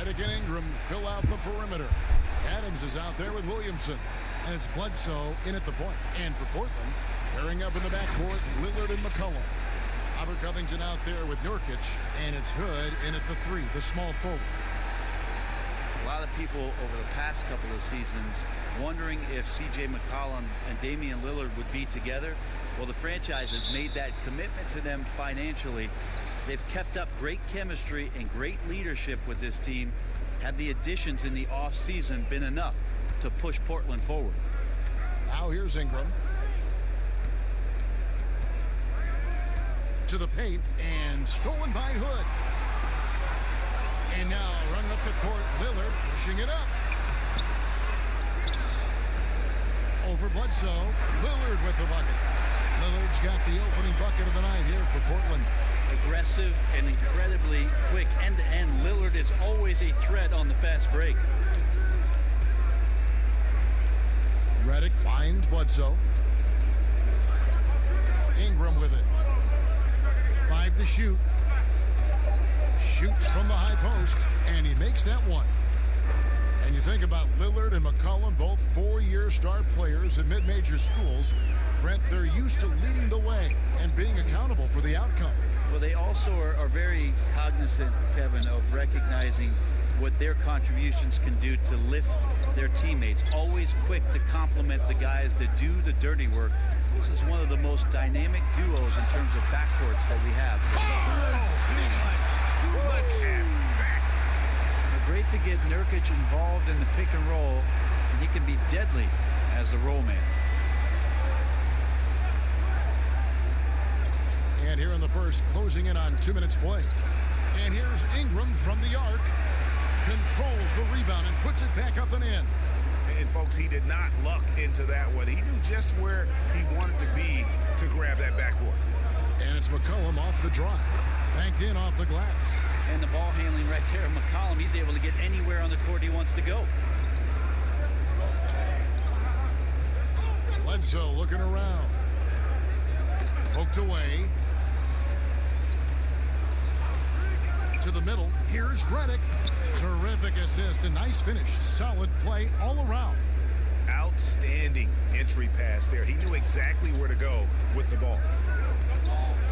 Redick and Ingram fill out the perimeter. Adams is out there with Williamson. And it's Bledsoe in at the point. And for Portland, pairing up in the backcourt, Lillard and McCollum. Robert Covington out there with Nurkic. And it's Hood in at the 3, the small forward. A lot of people over the past couple of seasons wondering if C.J. McCollum and Damian Lillard would be together. Well, the franchise has made that commitment to them financially. They've kept up great chemistry and great leadership with this team. Have the additions in the offseason been enough to push Portland forward? Now here's Ingram. To the paint and stolen by Hood. And now running up the court, Lillard pushing it up. Over Bledsoe, Lillard with the bucket. Lillard's got the opening bucket of the night here for Portland. Aggressive and incredibly quick end-to-end. Lillard is always a threat on the fast break. Redick finds Bledsoe. Ingram with it. 5 to shoot. Shoots from the high post, and he makes that one. And you think about Lillard and McCollum, both 4-year star players at mid-major schools. Brent, they're used to leading the way and being accountable for the outcome. Well, they also are very cognizant, Kevin, of recognizing what their contributions can do to lift their teammates. Always quick to compliment the guys that do the dirty work. This is one of the most dynamic duos in terms of backcourts that we have. Great to get Nurkic involved in the pick and roll, and he can be deadly as a roll man. And here in the first, closing in on 2 minutes play. And here's Ingram from the arc. Controls the rebound and puts it back up and in. And folks, he did not luck into that one. He knew just where he wanted to be to grab that backboard. And it's McCollum off the drive. Banked in off the glass. And the ball handling right there, McCollum, he's able to get anywhere on the court he wants to go. Bledsoe looking around. Poked away. To the middle. Here's Redick. Terrific assist. A nice finish. Solid play all around. Outstanding entry pass there. He knew exactly where to go with the ball.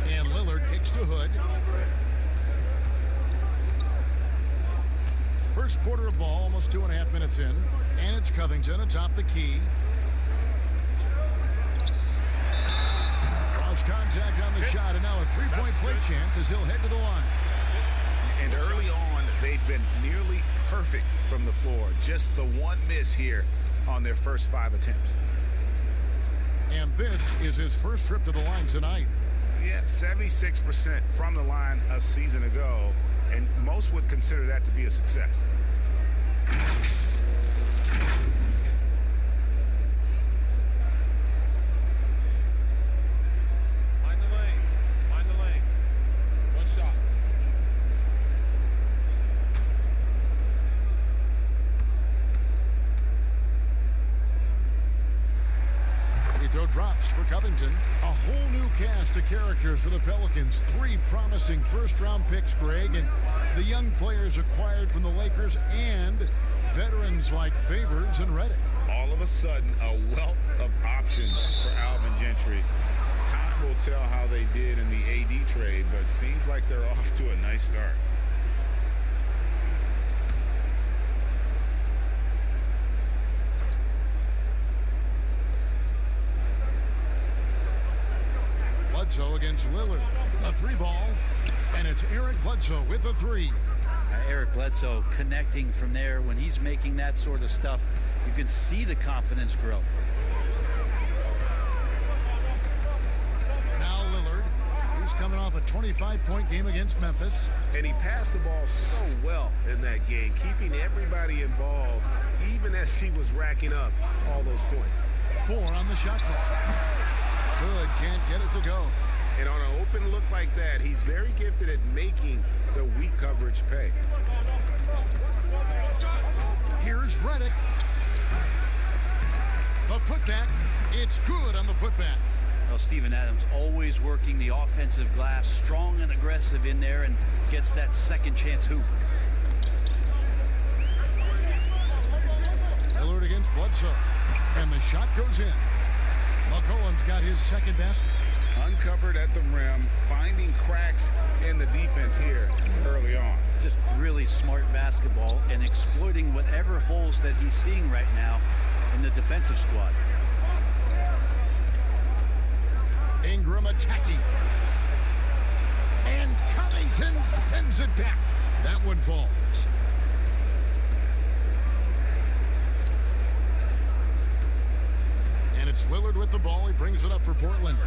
And Lillard kicks to Hood. First quarter of ball, almost 2.5 minutes in. And it's Covington atop the key. Cross contact on the shot, and now a three-point play chance as he'll head to the line. And early on, they've been nearly perfect from the floor. Just the one miss here on their first 5 attempts. And this is his first trip to the line tonight. Yeah, 76% from the line a season ago, and most would consider that to be a success. Mind the lane. One shot. Free throw drops for Covington. A whole new cast of characters for the Pelicans. 3 promising first-round picks, Greg, and the young players acquired from the Lakers and veterans like Favors and Redick. All of a sudden, a wealth of options for Alvin Gentry. Time will tell how they did in the AD trade, but it seems like they're off to a nice start. Bledsoe against Lillard. A 3-ball, and it's Eric Bledsoe with the 3. Eric Bledsoe connecting from there. When he's making that sort of stuff, you can see the confidence grow. Now Lillard. He's coming off a 25-point game against Memphis. And he passed the ball so well in that game, keeping everybody involved, even as he was racking up all those points. 4 on the shot clock. Hood can't get it to go. And on an open look like that, he's very gifted at making the weak coverage pay. Here's Redick. The putback. It's good on the putback. Well, Steven Adams always working the offensive glass, strong and aggressive in there, and gets that second chance hoop. Lillard against Bledsoe. And the shot goes in. McCollum's got his second basket. Uncovered at the rim, finding cracks in the defense here early on. Just really smart basketball and exploiting whatever holes that he's seeing right now in the defensive squad. Ingram attacking. And Covington sends it back. That one falls. And it's Lillard with the ball. He brings it up for Portland.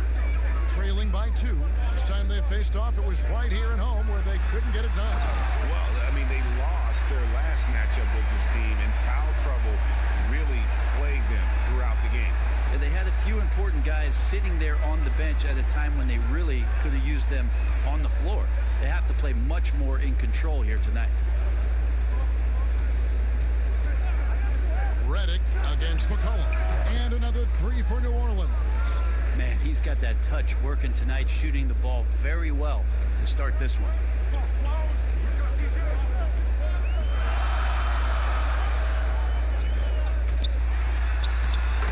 Trailing by 2. This time they faced off, it was right here at home where they couldn't get it done. Well, I mean, they lost their last matchup with this team, and foul trouble really plagued them throughout the game. And they had a few important guys sitting there on the bench at a time when they really could have used them on the floor. They have to play much more in control here tonight. Redick against McCollum. And another 3 for New Orleans. Man, he's got that touch working tonight, shooting the ball very well to start this one.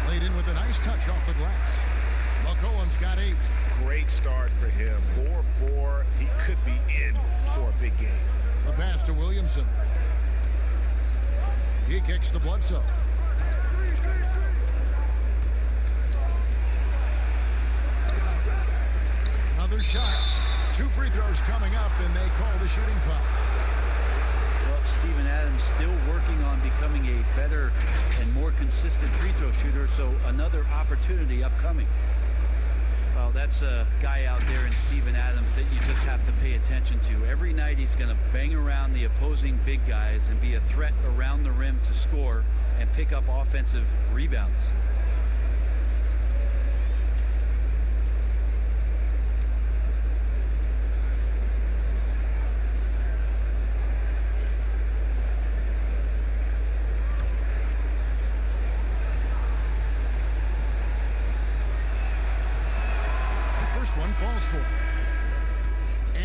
Laid in with a nice touch off the glass. McCollum's got 8. Great start for him. 4-4. He could be in for a big game. The pass to Williamson. He kicks to Bledsoe. Another shot. 2 free throws coming up, and they call the shooting foul. Well, Steven Adams still working on becoming a better and more consistent free throw shooter, so another opportunity upcoming. Well, that's a guy out there in Steven Adams that you just have to pay attention to. Every night he's going to bang around the opposing big guys and be a threat around the rim to score and pick up offensive rebounds. First one falls for him.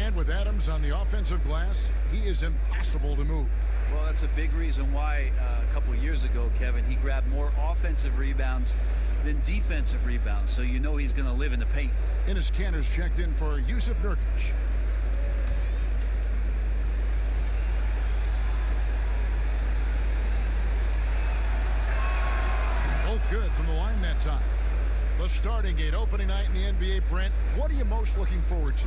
And with Adams on the offensive glass, he is impossible to move. Well, that's a big reason why a couple years ago, Kevin, he grabbed more offensive rebounds than defensive rebounds. So you know he's going to live in the paint. Enes Kanter's checked in for Yusuf Nurkic. Both good from the line that time. The starting gate, opening night in the NBA, Brent. What are you most looking forward to?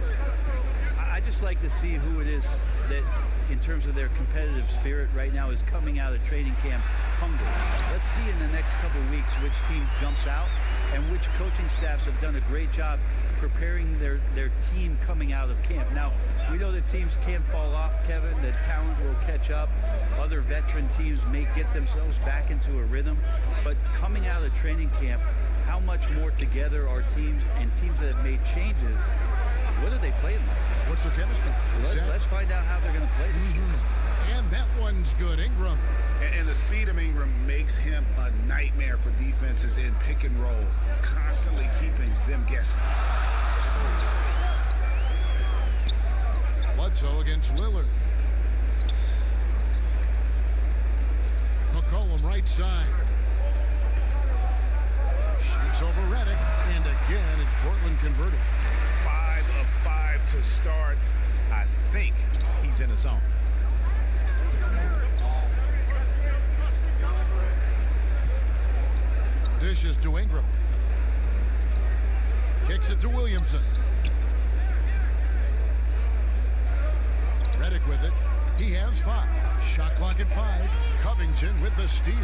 I just like to see who it is that, in terms of their competitive spirit right now, is coming out of training camp hungry. Let's see in the next couple of weeks which team jumps out and which coaching staffs have done a great job preparing their team coming out of camp. Now, we know that teams can't fall off, Kevin. The talent will catch up. Other veteran teams may get themselves back into a rhythm. But coming out of training camp, how much more together are teams, and teams that have made changes, what are they playing like? What's their chemistry? Let's find out how they're going to play this year. And that one's good. Ingram. And the speed of Ingram makes him a nightmare for defenses in pick and rolls, constantly keeping them guessing. Bledsoe against Lillard. McCollum right side. Shoots over Redick, and again it's Portland converted. 5 of 5 to start. I think he's in a zone. Dishes to Ingram. Kicks it to Williamson. Redick with it. He has 5. Shot clock at 5. Covington with the steal.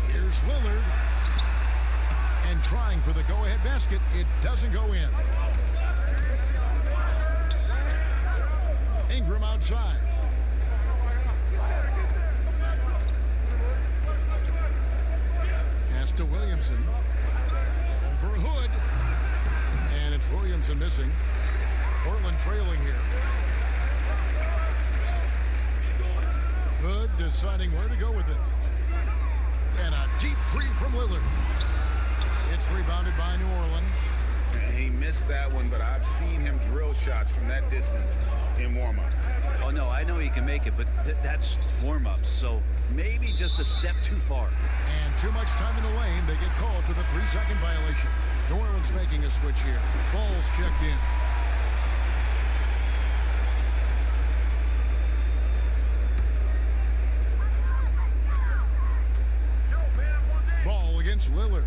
Here's Lillard. And trying for the go-ahead basket. It doesn't go in. Ingram outside. Pass to Williamson. Over Hood. And it's Williamson missing. Portland trailing here. Hood deciding where to go with it. And a deep three from Lillard. It's rebounded by New Orleans. And he missed that one, but I've seen him drill shots from that distance in warm-up. Oh, no, I know he can make it, but that's warm-ups, so maybe just a step too far. And too much time in the lane. They get called for the 3-second violation. New Orleans making a switch here. Ball's checked in. Ball against Lillard.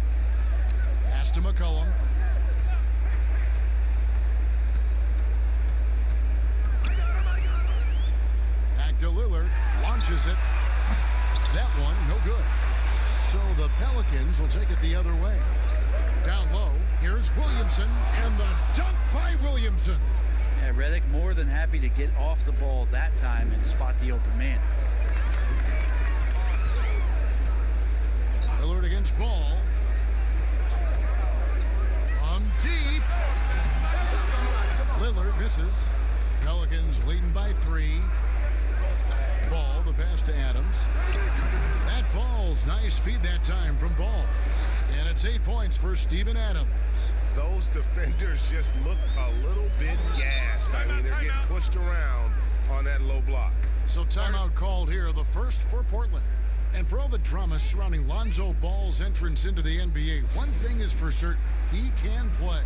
Pass to McCollum. Back to Lillard. Launches it. That one, no good. So the Pelicans will take it the other way. Down low, here's Williamson, and the dunk by Williamson. Yeah, Redick more than happy to get off the ball that time and spot the open man. Lillard against Ball. On deep. Lillard misses. Pelicans leading by 3. Ball, the pass to Adams. That falls. Nice feed that time from Ball. And it's 8 points for Steven Adams. Those defenders just look a little bit gassed. I mean, they're getting pushed around on that low block. So timeout called here, the first for Portland. And for all the drama surrounding Lonzo Ball's entrance into the NBA, one thing is for certain, he can play.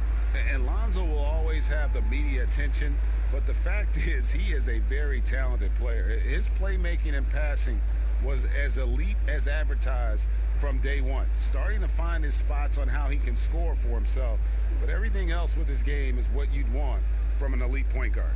And Lonzo will always have the media attention, but the fact is he is a very talented player. His playmaking and passing was as elite as advertised from day one, starting to find his spots on how he can score for himself. But everything else with his game is what you'd want from an elite point guard.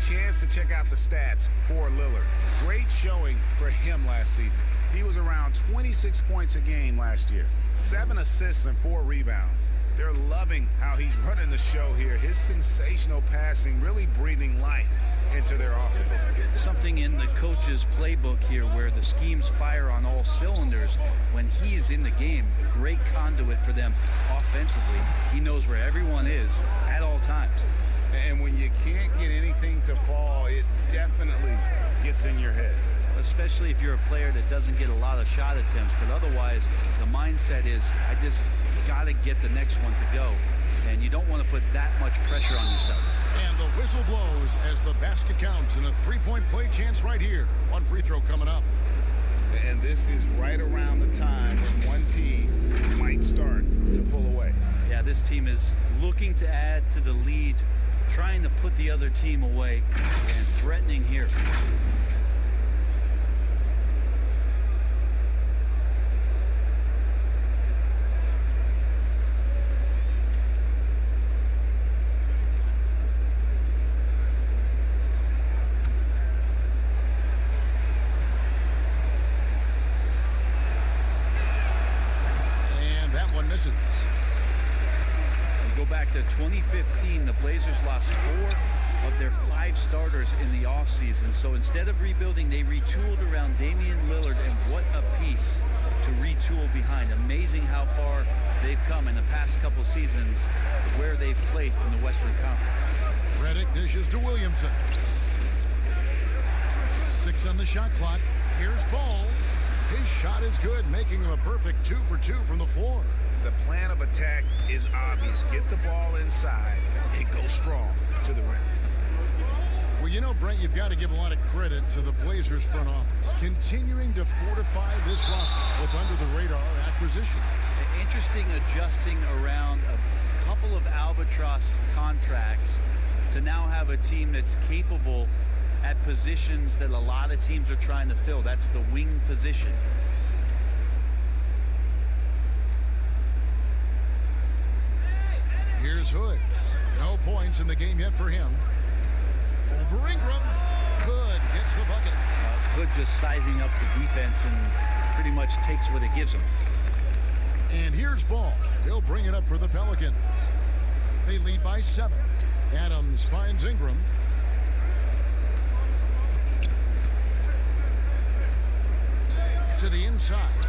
Chance to check out the stats for Lillard. Great showing for him last season. He was around 26 points a game last year, 7 assists and 4 rebounds. They're loving how he's running the show here. His sensational passing really breathing life into their offense. Something in the coach's playbook here where the schemes fire on all cylinders. When he's in the game, a great conduit for them offensively. He knows where everyone is at all times. And when you can't get anything to fall, it definitely gets in your head. Especially if you're a player that doesn't get a lot of shot attempts, but otherwise the mindset is, I just got to get the next one to go. And you don't want to put that much pressure on yourself. And the whistle blows as the basket counts, and a 3-point play chance right here. One free throw coming up. And this is right around the time when one team might start to pull away. Yeah, this team is looking to add to the lead, trying to put the other team away, and threatening here. And that one misses. Go back to 2015, the Blazers lost 4 of their 5 starters in the offseason. So instead of rebuilding, they retooled around Damian Lillard, and what a piece to retool behind. Amazing how far they've come in the past couple seasons, where they've placed in the Western Conference. Redick dishes to Williamson. 6 on the shot clock. Here's Ball. His shot is good, making him a perfect 2 for 2 from the floor. The plan of attack is obvious. Get the ball inside and go strong to the rim. Well, you know, Brent, you've got to give a lot of credit to the Blazers front office, continuing to fortify this roster with under-the-radar acquisitions. Interesting adjusting around a couple of albatross contracts to now have a team that's capable at positions that a lot of teams are trying to fill. That's the wing position. Here's Hood. No points in the game yet for him. Over Ingram. Hood gets the bucket. Hood just sizing up the defense and pretty much takes what it gives him. And here's Ball. He'll bring it up for the Pelicans. They lead by 7. Adams finds Ingram. To the inside.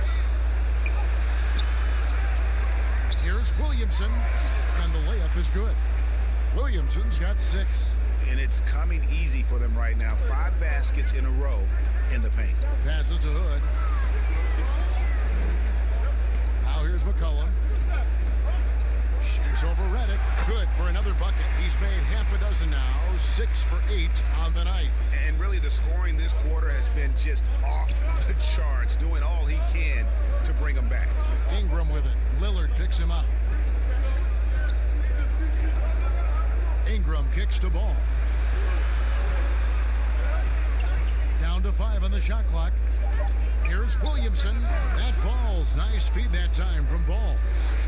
Here's Williamson, and the layup is good. Williamson's got 6. And it's coming easy for them right now. 5 baskets in a row in the paint. Passes to Hood. Now here's McCollum. Shoots over Reddick. Good for another bucket. He's made half a dozen now. 6 for 8 on the night. And really the scoring this quarter has been just off the charts. Doing all he can to bring them back. Ingram with it. Lillard picks him up. Ingram kicks to Ball. Down to 5 on the shot clock. Here's Williamson. That falls. Nice feed that time from Ball.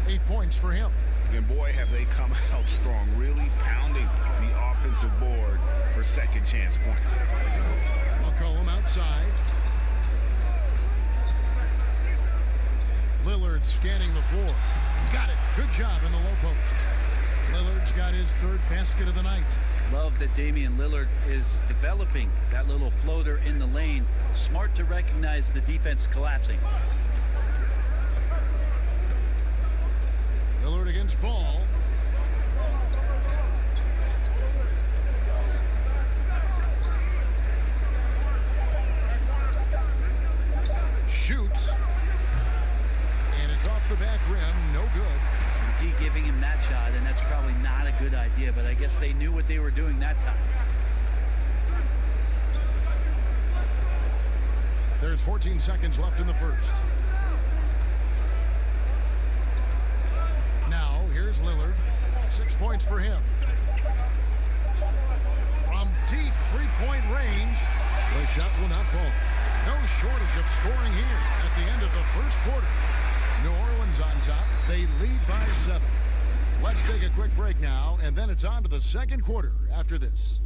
8 points for him. And boy, have they come out strong, really pounding the offensive board for second chance points. McCollum outside. Lillard scanning the floor. Got it. Good job in the low post. Lillard's got his 3rd basket of the night. Love that Damian Lillard is developing that little floater in the lane. Smart to recognize the defense collapsing. Lillard against Ball. Shoots. And it's off the back rim. No good. D giving him that shot, and that's probably not a good idea, but I guess they knew what they were doing that time. There's 14 seconds left in the first. Now, here's Lillard. 6 points for him. From deep three-point range, the shot will not fall. No shortage of scoring here at the end of the first quarter. New Orleans on top. They lead by 7. Let's take a quick break now, and then it's on to the second quarter after this.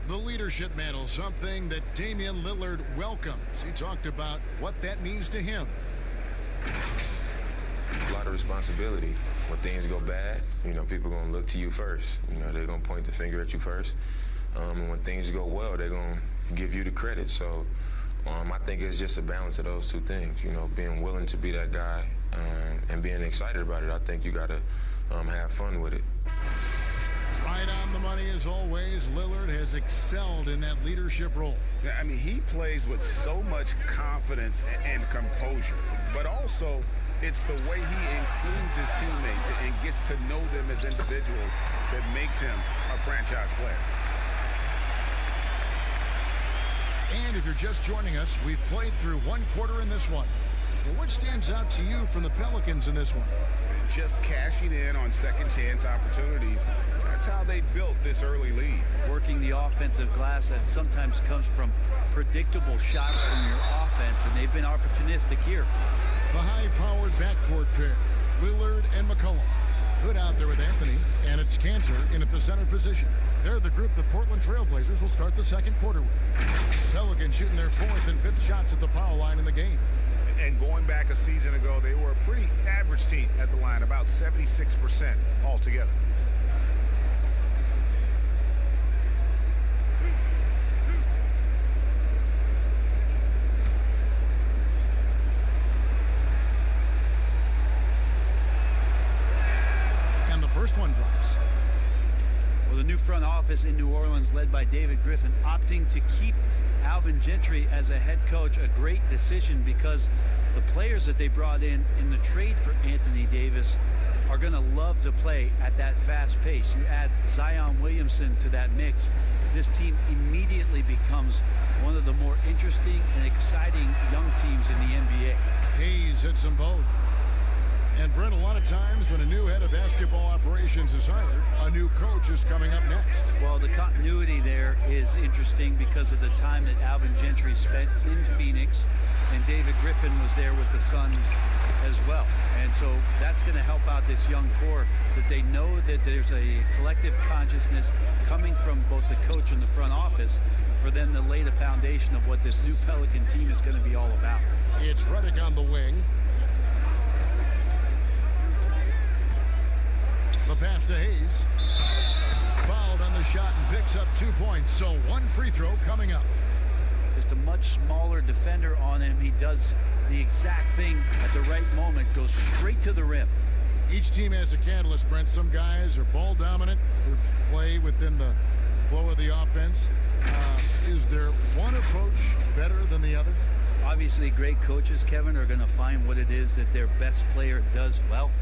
The leadership mantle, something that Damian Lillard welcomes. He talked about what that means to him. A lot of responsibility. When things go bad, people are going to look to you first. They're going to point the finger at you first. And when things go well, they're going to give you the credit. So I think it's just a balance of those two things, being willing to be that guy and being excited about it. I think you got to have fun with it. Right on the money as always. Lillard has excelled in that leadership role. Yeah, I mean, he plays with so much confidence and composure, but also it's the way he includes his teammates and gets to know them as individuals that makes him a franchise player. And if you're just joining us, we've played through one quarter in this one. Well, what stands out to you from the Pelicans in this one? Just cashing in on second chance opportunities. That's how they built this early lead. Working the offensive glass that sometimes comes from predictable shots from your offense, and they've been opportunistic here. The high-powered backcourt pair, Lillard and McCollum. Hood out there with Anthony, and it's Cantor in at the center position. They're the group the Portland Trailblazers will start the second quarter with. Pelicans shooting their 4th and 5th shots at the foul line in the game. And going back a season ago, they were a pretty average team at the line, about 76% altogether. And the first one drops. Well, the new front office in New Orleans, led by David Griffin, opting to keep Alvin Gentry as a head coach, a great decision because the players that they brought in the trade for Anthony Davis are going to love to play at that fast pace. You add Zion Williamson to that mix, this team immediately becomes one of the more interesting and exciting young teams in the NBA. Hayes hits them both. And Brent, a lot of times when a new head of basketball operations is hired, a new coach is coming up next. Well, the continuity there is interesting because of the time that Alvin Gentry spent in Phoenix, and David Griffin was there with the Suns as well. And so that's going to help out this young core, that they know that there's a collective consciousness coming from both the coach and the front office for them to lay the foundation of what this new Pelican team is going to be all about. It's Redick on the wing. The pass to Hayes. Fouled on the shot and picks up 2 points. So one free throw coming up. Just a much smaller defender on him. He does the exact thing at the right moment. Goes straight to the rim. Each team has a catalyst, Brent. Some guys are ball dominant. They play within the flow of the offense. Is there one approach better than the other? Obviously, great coaches, Kevin, are going to find what it is that their best player does well.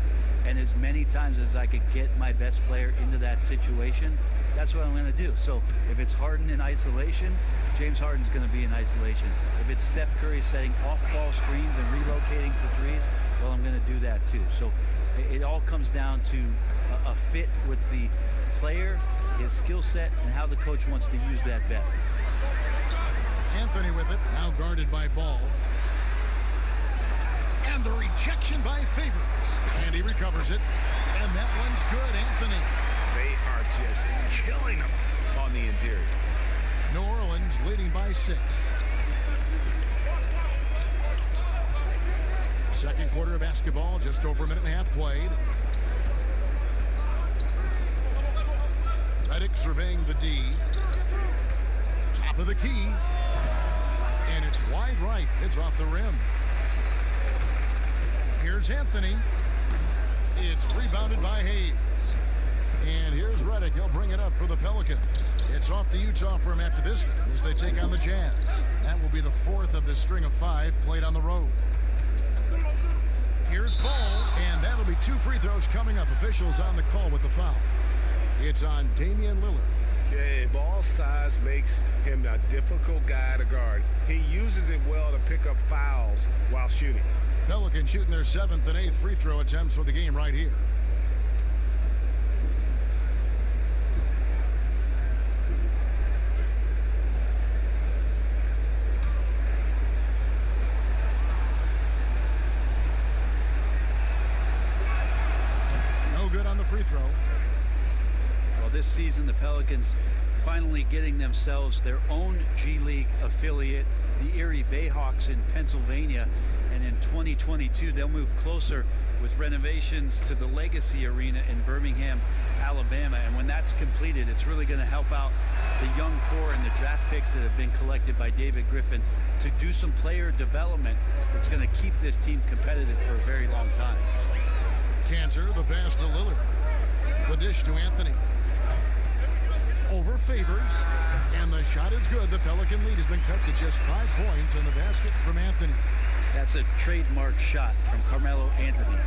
And as many times as I could get my best player into that situation, that's what I'm going to do. So if it's Harden in isolation, James Harden's going to be in isolation. If it's Steph Curry setting off-ball screens and relocating for threes, well, I'm going to do that too. So it all comes down to a fit with the player, his skill set, and how the coach wants to use that best. Anthony with it, now guarded by Ball. And the rejection by Favors. And he recovers it. And that one's good, Anthony. They are just killing them on the interior. New Orleans leading by 6. Second quarter of basketball, just over a minute and a half played. Redick surveying the D. Top of the key. And it's wide right. It's off the rim. Here's Anthony. It's rebounded by Hayes. And here's Redick. He'll bring it up for the Pelicans. It's off to Utah for him after this game as they take on the Jazz. That will be the 4th of the string of 5 played on the road. Here's Ball, and that'll be 2 free throws coming up. Officials on the call with the foul. It's on Damian Lillard. Yeah, Ball's size makes him a difficult guy to guard. He uses it well to pick up fouls while shooting. Pelicans shooting their 7th and 8th free throw attempts for the game right here. No good on the free throw. Well, this season, the Pelicans finally getting themselves their own G League affiliate, the Erie Bayhawks in Pennsylvania. And in 2022, they'll move closer with renovations to the Legacy Arena in Birmingham, Alabama. And when that's completed, it's really going to help out the young core and the draft picks that have been collected by David Griffin to do some player development that's going to keep this team competitive for a very long time. Cantor, the pass to Lillard. The dish to Anthony. Over Favors, and the shot is good. The Pelican lead has been cut to just 5 points in the basket from Anthony. That's a trademark shot from Carmelo Anthony.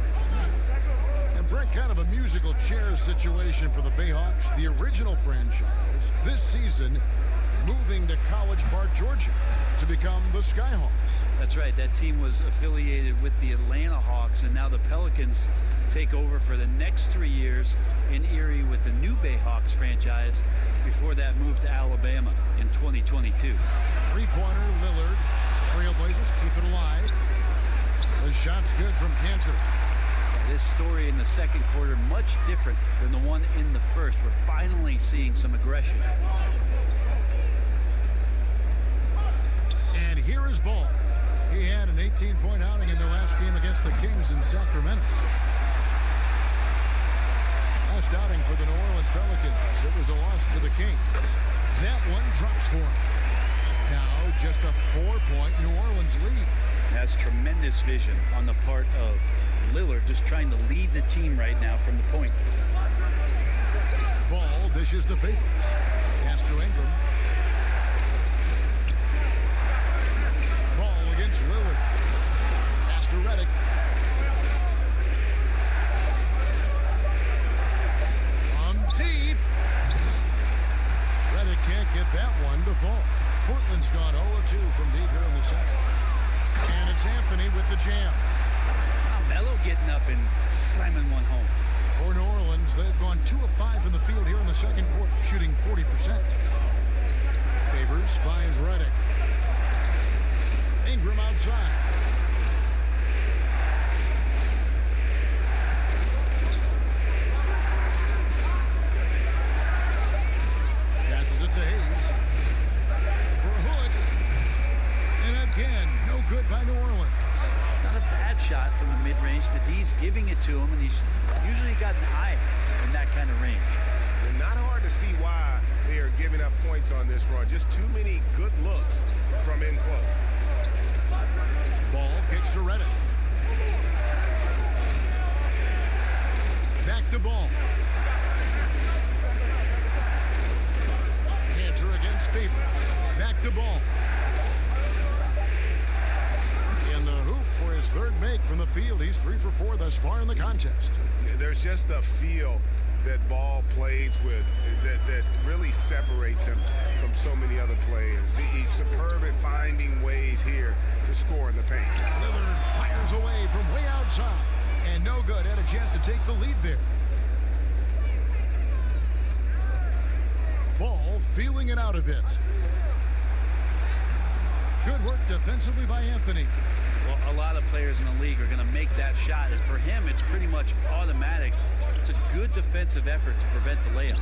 And Brett, kind of a musical chairs situation for the Bayhawks, the original franchise, this season moving to College Park, Georgia to become the Skyhawks. That's right. That team was affiliated with the Atlanta Hawks, and now the Pelicans take over for the next 3 years in Erie with the new Bayhawks franchise before that move to Alabama in 2022. Three-pointer, Lillard. Trailblazers keep it alive. The shot's good from Cantor. This story in the second quarter much different than the one in the first. We're finally seeing some aggression. And here is Ball. He had an 18-point outing in their last game against the Kings in Sacramento. Last outing for the New Orleans Pelicans. It was a loss to the Kings. That one drops for him. Now just a 4-point New Orleans lead. That's tremendous vision on the part of Lillard, just trying to lead the team right now from the point. Ball dishes to Favors. Pass to Ingram. Ball against Lillard. Pass to Redick. From deep. Redick can't get that one to fall. Portland's gone 0-2 from deep here in the second. And it's Anthony with the jam. Melo getting up and slamming one home. For New Orleans, they've gone 2 of 5 from the field here in the second quarter, shooting 40%. Favors finds Redick. Ingram outside. Passes it to Hayes. For Hood. And again, no good by New Orleans. Not a bad shot from the mid-range. The D's giving it to him, and he's usually gotten higher in that kind of range. And not hard to see why they are giving up points on this run. Just too many good looks from in close. Ball kicks to Redick. Back to Ball. Cantor against Favors. Back to Ball. In the hoop for his third make from the field. He's 3 for 4 thus far in the contest. There's just a feel that Ball plays with that really separates him from so many other players. He's superb at finding ways here to score in the paint. Lillard fires away from way outside. And no good. Had a chance to take the lead there. Ball feeling it out a bit. Good work defensively by Anthony. Well, a lot of players in the league are going to make that shot. And for him, it's pretty much automatic. It's a good defensive effort to prevent the layup.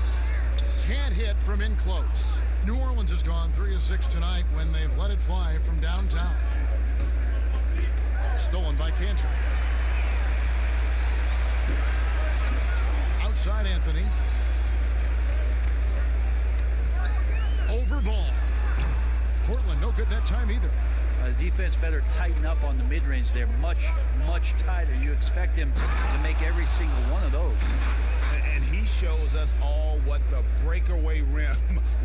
Can't hit from in close. New Orleans has gone 3 of 6 tonight when they've let it fly from downtown. Stolen by Cantor. Outside Anthony. Over Ball. Portland no good that time either. Defense better tighten up on the mid-range there. Much tighter. You expect him to make every single one of those. And he shows us all what the breakaway rim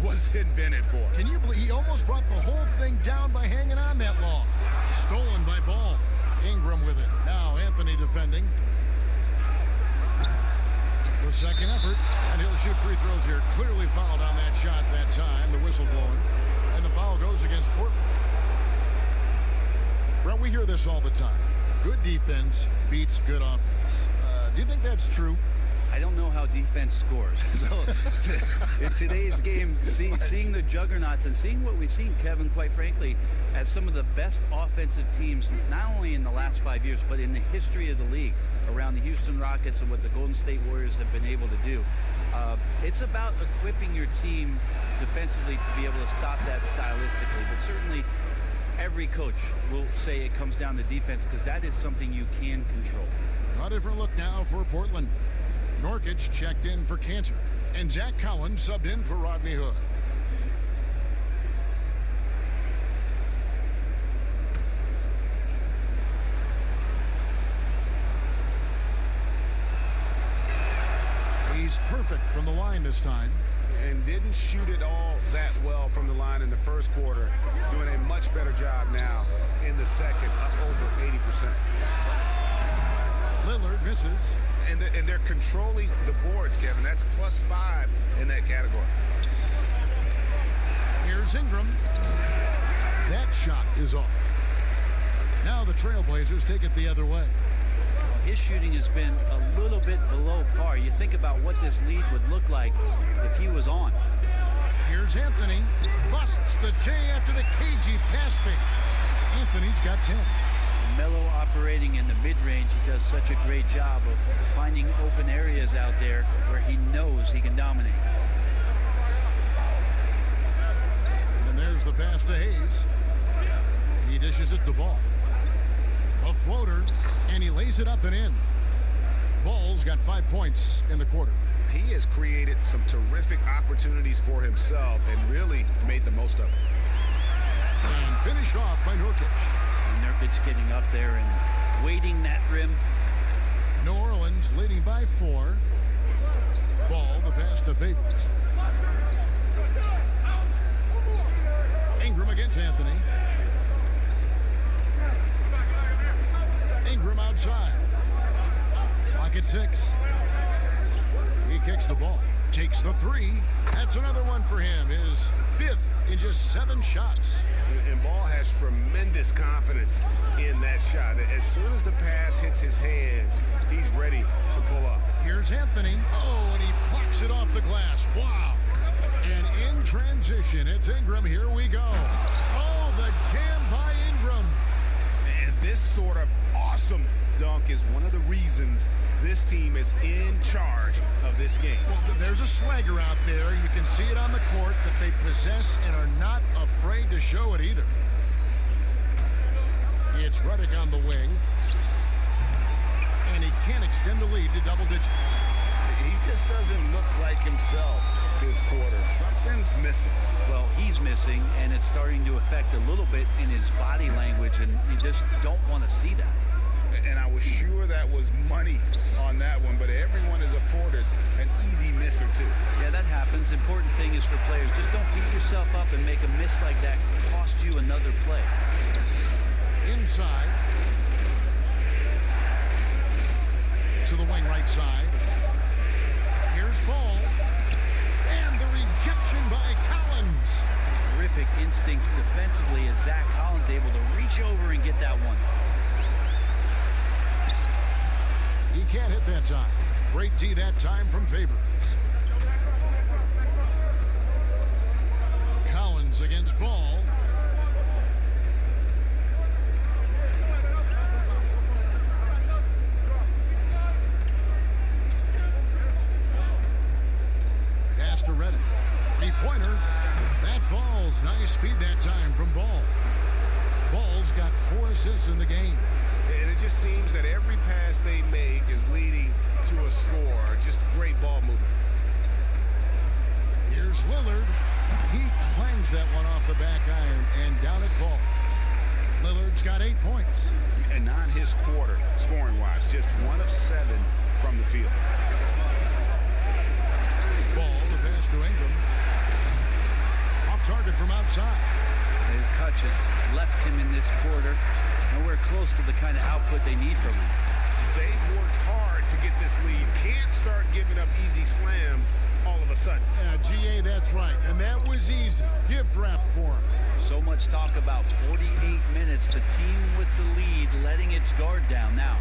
was invented for. Can you believe he almost brought the whole thing down by hanging on that long? Stolen by Ball. Ingram with it. Now Anthony defending. The second effort, and he'll shoot free throws here. Clearly fouled on that shot that time. The whistle blowing. And the foul goes against Portland. Well, we hear this all the time. Good defense beats good offense. Do you think that's true? I don't know how defense scores. So in today's game, seeing the juggernauts and seeing what we've seen, Kevin, quite frankly, as some of the best offensive teams, not only in the last 5 years, but in the history of the league, around the Houston Rockets and what the Golden State Warriors have been able to do. It's about equipping your team defensively to be able to stop that stylistically, but certainly every coach will say it comes down to defense because that is something you can control. A different look now for Portland. Norkic checked in for Cantor, and Zach Collins subbed in for Rodney Hood. He's perfect from the line this time. And didn't shoot it all that well from the line in the first quarter. Doing a much better job now in the second, up over 80%. Lillard misses. And they're controlling the boards, Kevin. That's +5 in that category. Here's Ingram. That shot is off. Now the Trailblazers take it the other way. His shooting has been a little bit below par. You think about what this lead would look like if he was on. Here's Anthony. Busts the J after the cagey pass fake. Anthony's got 10. Melo operating in the mid-range. He does such a great job of finding open areas out there where he knows he can dominate. And there's the pass to Hayes. He dishes it to Ball. A floater, and he lays it up and in. Ball's got 5 points in the quarter. He has created some terrific opportunities for himself and really made the most of it. And finished off by Nurkic. And Nurkic getting up there and waiting that rim. New Orleans leading by 4. Ball, the pass to Favors. Ingram against Anthony. Ingram outside. Lock at 6. He kicks the ball. Takes the 3. That's another one for him. His 5th in just 7 shots. And Ball has has tremendous confidence in that shot. As soon as the pass hits his hands, he's ready to pull up. Here's Anthony. Oh, and he plucks it off the glass. Wow. And in transition, it's Ingram. Here we go. Oh, the jam by Ingram. And this sort of awesome dunk is one of the reasons this team is in charge of this game. Well, there's a swagger out there. You can see it on the court that they possess and are not afraid to show it either. It's Redick on the wing. And he can't extend the lead to double digits. He just doesn't look like himself this quarter. Something's missing. Well, he's missing, and it's starting to affect a little bit in his body language, and you just don't want to see that. And I was sure that was money on that one, but everyone is afforded an easy miss or two. Yeah, that happens. Important thing is for players, just don't beat yourself up and make a miss like that cost you another play. Inside. To the wing right side. Here's Ball. And the rejection by Collins. Terrific instincts defensively as Zach Collins able to reach over and get that one. He can't hit that time. Great D that time from Favors. Collins against Ball. Pass to Redick. Three-pointer. That falls. Nice feed that time from Ball. Ball's got 4 assists in the game. And it just seems that every pass they make is leading to a score. Just great ball movement. Here's Lillard. He clangs that one off the back iron, and down it falls. Lillard's got 8 points. And not his quarter, scoring-wise. Just 1 of 7 from the field. Ball, the pass to Ingram. Off target from outside. His touches left him in this quarter. Nowhere close to the kind of output they need from him. They've worked hard to get this lead. Can't start giving up easy slams all of a sudden. GA, that's right. And that was easy. Gift wrap for him. So much talk about 48 minutes. The team with the lead letting its guard down. Now,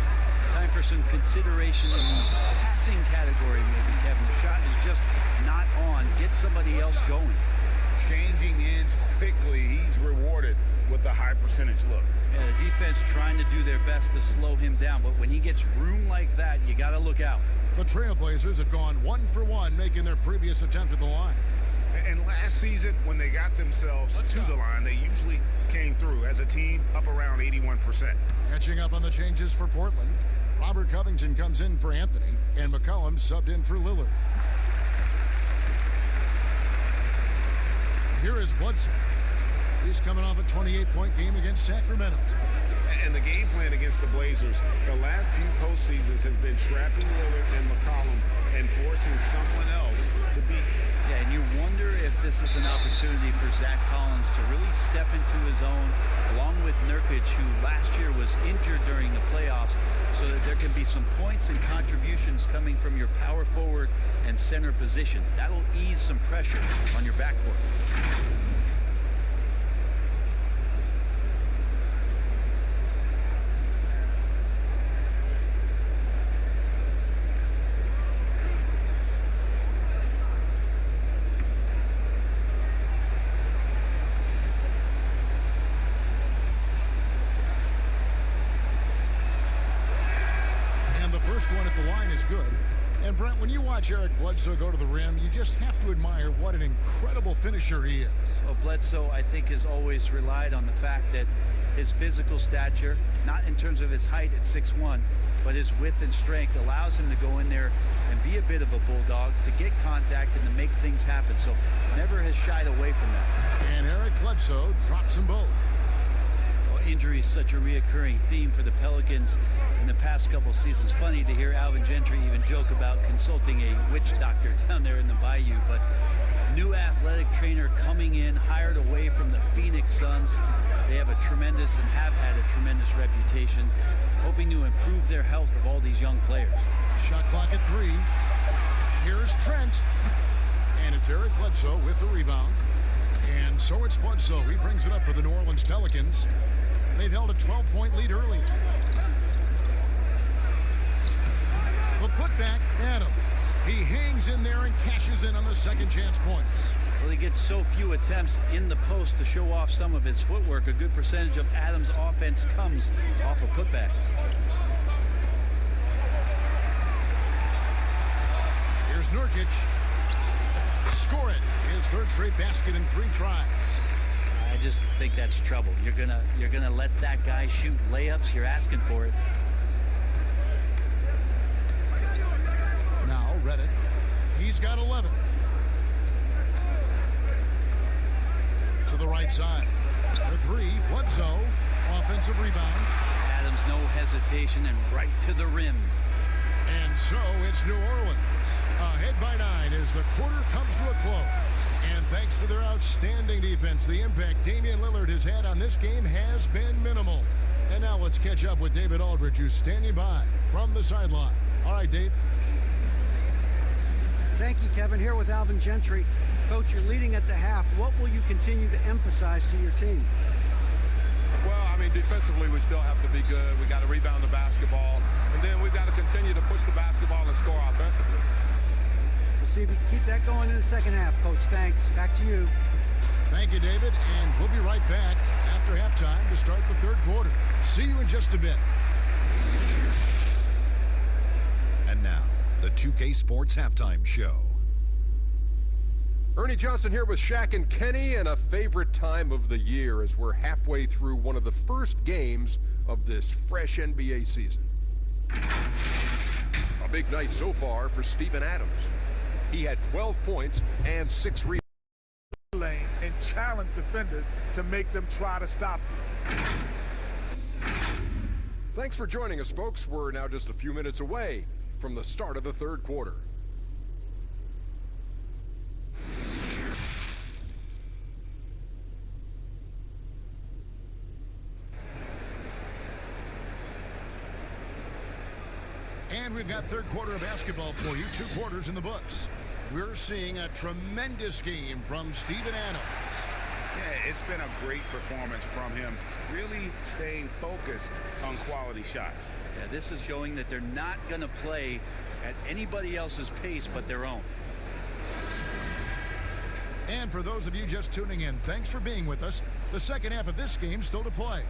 time for some consideration in the passing category maybe, Kevin. The shot is just not on. Get somebody else going. Changing ends quickly. He's rewarded with a high percentage look. Yeah, the defense trying to do their best to slow him down, but when he gets room like that, you got to look out. The Trailblazers have gone 1 for 1, making their previous attempt at the line. And last season, when they got themselves to the line, they usually came through as a team up around 81%. Catching up on the changes for Portland. Robert Covington comes in for Anthony, and McCollum subbed in for Lillard. Here is Bledsoe. He's coming off a 28-point game against Sacramento. And the game plan against the Blazers, the last few postseasons has been trapping Lillard and McCollum and forcing someone else to beat. Yeah, and you wonder if this is an opportunity for Zach Collins to really step into his own, along with Nurkic, who last year was injured during the playoffs, so that there can be some points and contributions coming from your power forward and center position. That'll ease some pressure on your backcourt. One at the line is good. And Brent, when you watch Eric Bledsoe go to the rim, you just have to admire what an incredible finisher he is. Well, Bledsoe, I think, has always relied on the fact that his physical stature, not in terms of his height at 6'1", but his width and strength allows him to go in there and be a bit of a bulldog, to get contact and to make things happen. So never has shied away from that. And Eric Bledsoe drops them both. Injury is such a reoccurring theme for the Pelicans in the past couple seasons. Funny to hear Alvin Gentry even joke about consulting a witch doctor down there in the Bayou. But new athletic trainer coming in, hired away from the Phoenix Suns. They have a tremendous and have had a tremendous reputation, hoping to improve their health of all these young players. Shot clock at 3. Here's Trent. And it's Eric Bledsoe with the rebound. And so it's Bledsoe. He brings it up for the New Orleans Pelicans. They've held a 12-point lead early. The putback, Adams. He hangs in there and cashes in on the second chance points. Well, he gets so few attempts in the post to show off some of his footwork. A good percentage of Adams' offense comes off of putbacks. Here's Nurkic. Score it. His third straight basket in 3 tries. I just think that's trouble. You're gonna let that guy shoot layups. You're asking for it. Now Reddick. He's got 11. To the right side. The 3. Bledsoe. Offensive rebound. Adams, no hesitation, and right to the rim. And so it's New Orleans. Ahead by 9 as the quarter comes to a close. And thanks to their outstanding defense, the impact Damian Lillard has had on this game has been minimal. And now let's catch up with David Aldridge, who's standing by from the sideline. All right, Dave. Thank you, Kevin. Here with Alvin Gentry. Coach, you're leading at the half. What will you continue to emphasize to your team? Well, I mean, defensively, we still have to be good. We got to rebound the basketball. And then we've got to continue to push the basketball and score offensively. We'll see if we can keep that going in the second half, Coach. Thanks. Back to you. Thank you, David. And we'll be right back after halftime to start the third quarter. See you in just a bit. And now, the 2K Sports Halftime Show. Ernie Johnson here with Shaq and Kenny, and a favorite time of the year as we're halfway through one of the first games of this fresh NBA season. A big night so far for Steven Adams. He had 12 points and 6 rebounds. Lane and challenge defenders to make them try to stop you. Thanks for joining us, folks. We're now just a few minutes away from the start of the third quarter. And we've got third quarter of basketball for you. 2 quarters in the books. We're seeing a tremendous game from Steven Adams. Yeah, it's been a great performance from him. Really staying focused on quality shots. Yeah, this is showing that they're not going to play at anybody else's pace but their own. And for those of you just tuning in, thanks for being with us. The second half of this game still to play.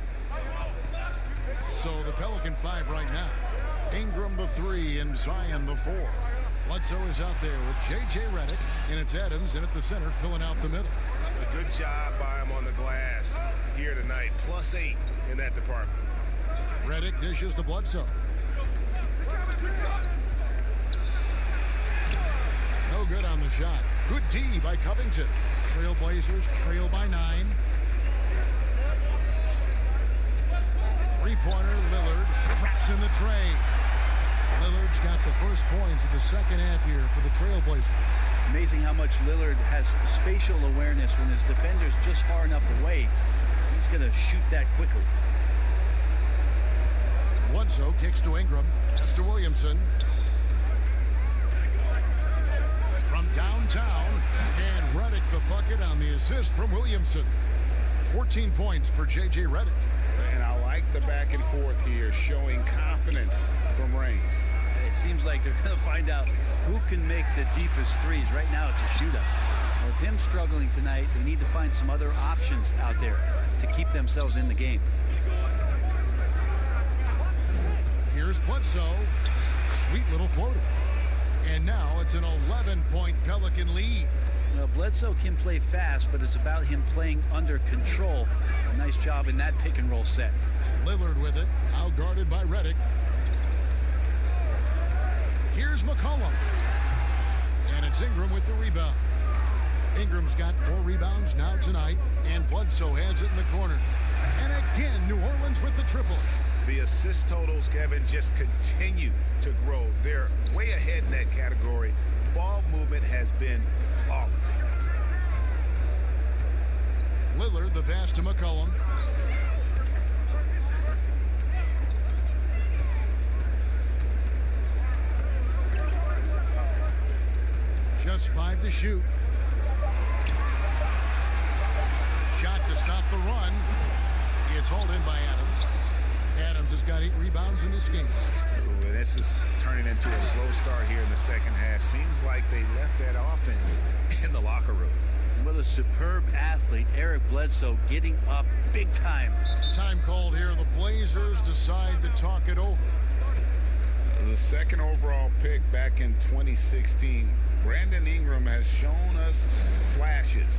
So the Pelican 5 right now. Ingram the 3 and Zion the 4. Bledsoe is out there with J.J. Redick, and it's Adams in at the center filling out the middle. A good job by him on the glass here tonight. +8 in that department. Redick dishes to Bledsoe. No good on the shot. Good D by Covington. Trailblazers trail by 9. Three-pointer, Lillard traps in the train. Lillard's got the first points of the second half here for the Trailblazers. Amazing how much Lillard has spatial awareness when his defender's just far enough away. He's going to shoot that quickly. Bledsoe kicks to Ingram. That's to Williamson. From downtown, and Redick the bucket on the assist from Williamson. 14 points for J.J. Redick. And I like the back and forth here, showing confidence from range. It seems like they're going to find out who can make the deepest threes. Right now, it's a shootout. With him struggling tonight, they need to find some other options out there to keep themselves in the game. Here's Bledsoe. Sweet little floater. And now it's an 11-point Pelican lead. Well, Bledsoe can play fast, but it's about him playing under control. A nice job in that pick and roll set. Lillard with it, out guarded by Redick. Here's McCollum. And it's Ingram with the rebound. Ingram's got 4 rebounds now tonight, and Bledsoe has it in the corner. And again, New Orleans with the triple. The assist totals, Kevin, just continue to grow. They're way ahead in that category. Ball movement has been flawless. Lillard, the pass to McCollum. Just 5 to shoot. to stop the run. It's hauled in by Adams. Adams has got 8 rebounds in this game. Ooh, this is turning into a slow start here in the second half. Seems like they left that offense in the locker room. What a superb athlete, Eric Bledsoe, getting up big time. Time called here. The Blazers decide to talk it over. The second overall pick back in 2016. Brandon Ingram has shown us flashes,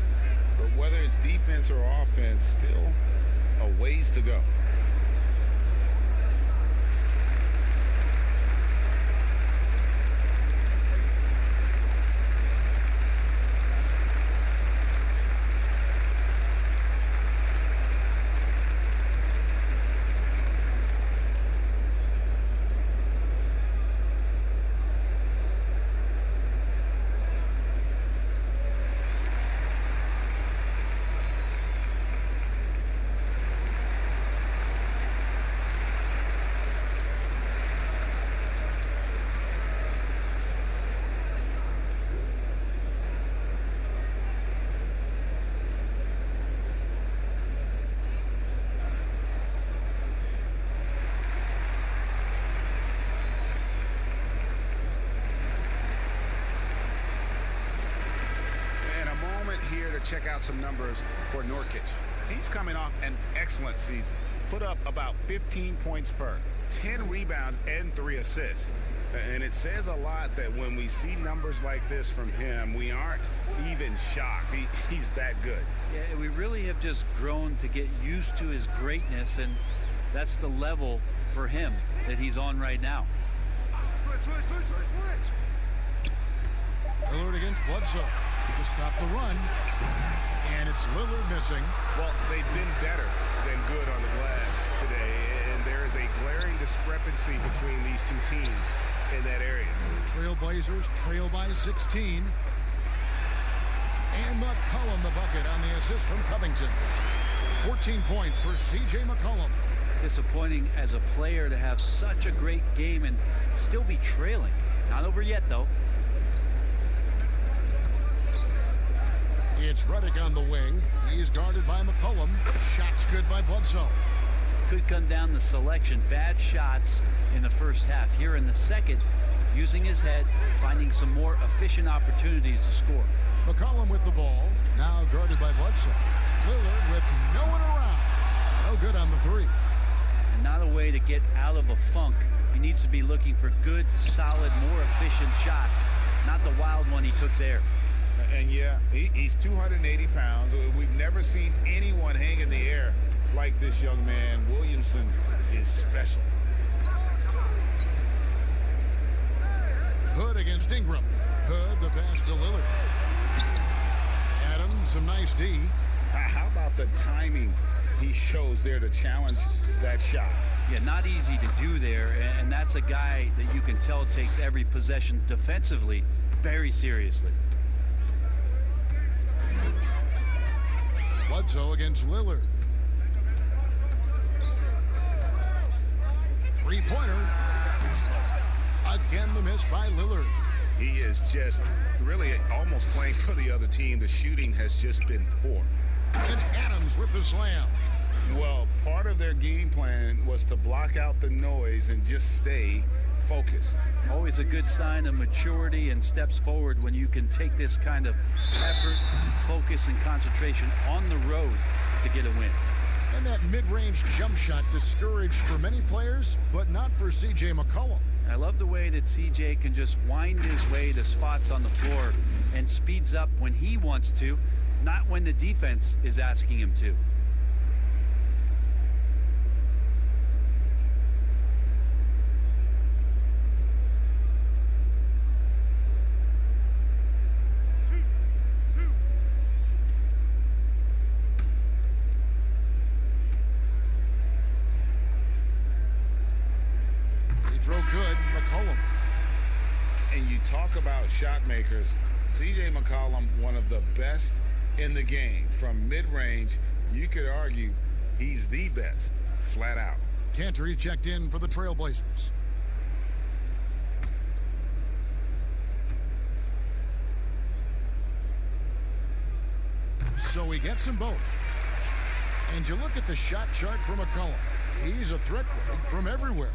but whether it's defense or offense, still a ways to go. Check out some numbers for Nurkic. He's coming off an excellent season. Put up about 15 points per, 10 rebounds, and 3 assists. And it says a lot that when we see numbers like this from him, we aren't even shocked. He's that good. Yeah, we really have just grown to get used to his greatness, and that's the level for him that he's on right now. Switch. Lillard against Bledsoe to stop the run, and it's Lillard missing. Well, they've been better than good on the glass today, and there is a glaring discrepancy between these two teams in that area. Trailblazers trail by 16. And McCollum the bucket on the assist from Covington. 14 points for C.J. McCollum. Disappointing as a player to have such a great game and still be trailing. Not over yet, though. It's Redick on the wing. He's guarded by McCollum. Shots good by Bledsoe. Could come down to selection. Bad shots in the first half. Here in the second, using his head, finding some more efficient opportunities to score. McCollum with the ball. Now guarded by Bledsoe. Lillard with no one around. No good on the three. Not a way to get out of a funk. He needs to be looking for good, solid, more efficient shots. Not the wild one he took there. And yeah, he's 280 pounds. We've never seen anyone hang in the air like this young man. Williamson is special. Hood against Ingram. Hood the pass to Lillard. Adams, some nice D. How about the timing he shows there to challenge that shot? Yeah, not easy to do there, and that's a guy that you can tell takes every possession defensively very seriously. Bledsoe against Lillard. Three-pointer. Again, the miss by Lillard. He is just really almost playing for the other team. The shooting has just been poor. And Adams with the slam. Well, part of their game plan was to block out the noise and just stay focused. Always a good sign of maturity and steps forward when you can take this kind of effort, focus, and concentration on the road to get a win. And that mid-range jump shot discouraged for many players, but not for C.J. McCollum. I love the way that C.J. can just wind his way to spots on the floor and speeds up when he wants to, not when the defense is asking him to. Throw good, McCollum. And you talk about shot makers. C.J. McCollum, one of the best in the game. From mid-range, you could argue he's the best, flat out. Cantor, he's checked in for the Trailblazers. So he gets them both. And you look at the shot chart for McCollum. He's a threat from everywhere.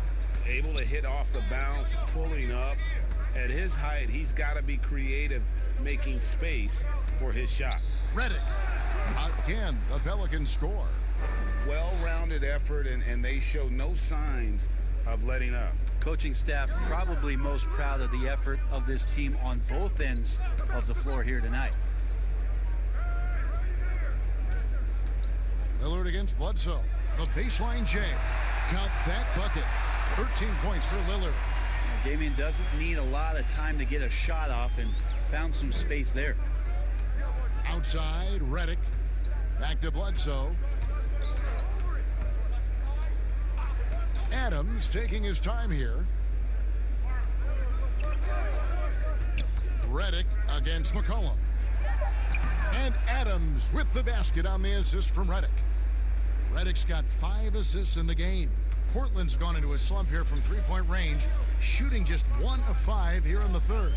Able to hit off the bounce, pulling up. At his height, he's got to be creative, making space for his shot. Redick. Again, the Pelicans score. Well-rounded effort, and they show no signs of letting up. Coaching staff probably most proud of the effort of this team on both ends of the floor here tonight. Lillard against Bledsoe. The baseline J. Got that bucket. 13 points for Lillard. Damian doesn't need a lot of time to get a shot off and found some space there. Outside, Redick. Back to Bledsoe. Adams taking his time here. Redick against McCollum. And Adams with the basket on the assist from Redick. Redick's got 5 assists in the game. Portland's gone into a slump here from three-point range, shooting just 1 of 5 here in the third.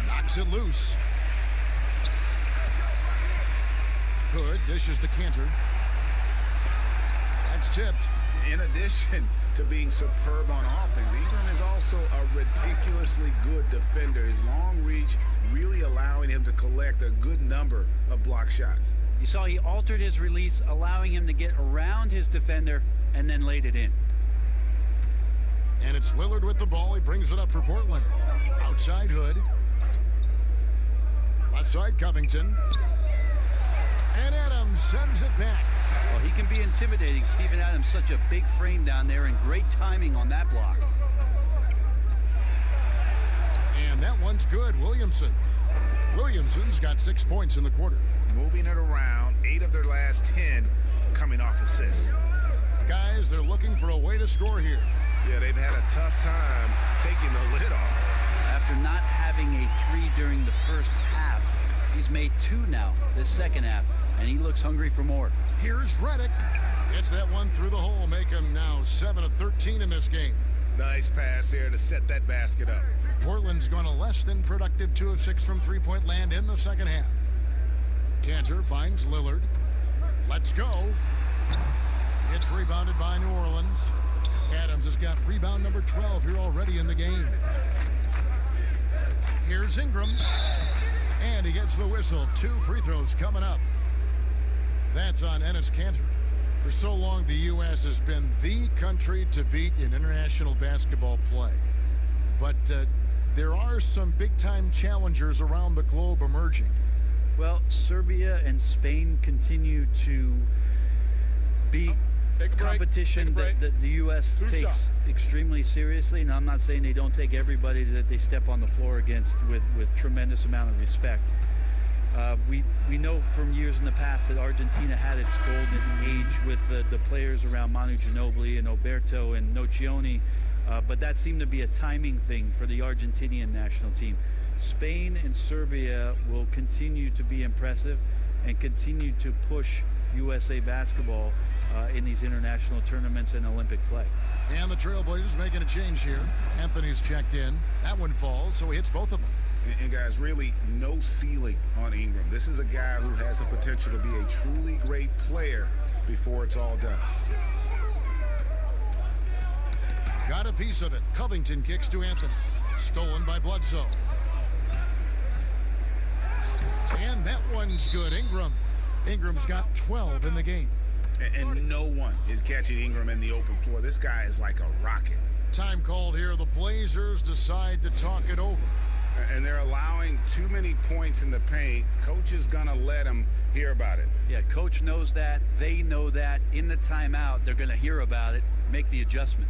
Knocks it loose. Good. Dishes to Cantor. That's tipped. In addition to being superb on offense, Ingram is also a ridiculously good defender. His long reach really allowing him to collect a good number of block shots. You saw he altered his release, allowing him to get around his defender and then laid it in. And it's Lillard with the ball. He brings it up for Portland. Outside Hood. Left side Covington. And Adams sends it back. Well, he can be intimidating. Steven Adams, such a big frame down there, and great timing on that block. And that one's good. Williamson's got 6 points in the quarter. Moving it around, 8 of their last 10 coming off assists. Guys, they're looking for a way to score here. Yeah, they've had a tough time taking the lid off. After not having a 3 during the first half, he's made 2 now this second half, and he looks hungry for more. Here's Redick. Gets that one through the hole, make him now 7 of 13 in this game. Nice pass there to set that basket up. Portland's gone a less than productive 2 of 6 from three-point land in the second half. Cantor finds Lillard. Let's go. It's rebounded by New Orleans. Adams has got rebound number 12 here already in the game. Here's Ingram. And he gets the whistle. 2 free throws coming up. That's on Enes Kanter. For so long, the U.S. has been the country to beat in international basketball play. But there are some big-time challengers around the globe emerging. Well, Serbia and Spain continue to be competition that the U.S. takes extremely seriously. And I'm not saying they don't take everybody that they step on the floor against with tremendous amount of respect. We know from years in the past that Argentina had its golden age with the players around Manu Ginobili and Oberto and Nocioni, but that seemed to be a timing thing for the Argentinian national team. Spain and Serbia will continue to be impressive and continue to push USA basketball in these international tournaments and Olympic play. And the Trailblazers making a change here. Anthony's checked in. That one falls, so he hits both of them. And guys, really no ceiling on Ingram. This is a guy who has the potential to be a truly great player before it's all done. Got a piece of it. Covington kicks to Anthony. Stolen by Bledsoe. And that one's good. Ingram's got 12 in the game. And no one is catching Ingram in the open floor. This guy is like a rocket. Time called here. The Blazers decide to talk it over. And they're allowing too many points in the paint. Coach is going to let them hear about it. Yeah, coach knows that. They know that. In the timeout, they're going to hear about it, make the adjustment.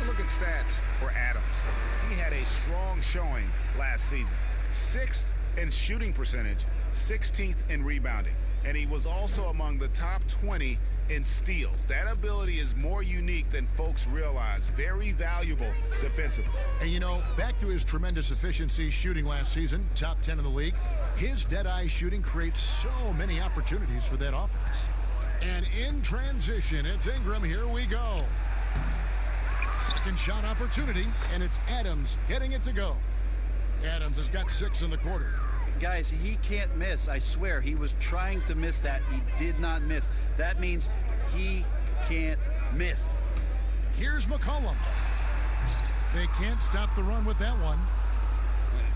a look at stats for Adams. He had a strong showing last season. 6th in shooting percentage, 16th in rebounding. And he was also among the top 20 in steals. That ability is more unique than folks realize. Very valuable defensively. And, you know, back to his tremendous efficiency shooting last season, top 10 in the league, his dead-eye shooting creates so many opportunities for that offense. And in transition, it's Ingram. Here we go. Second shot opportunity, and it's Adams getting it to go. Adams has got 6 in the quarter. Guys, he can't miss. I swear, he was trying to miss that. He did not miss. That means he can't miss. Here's McCollum. They can't stop the run with that one.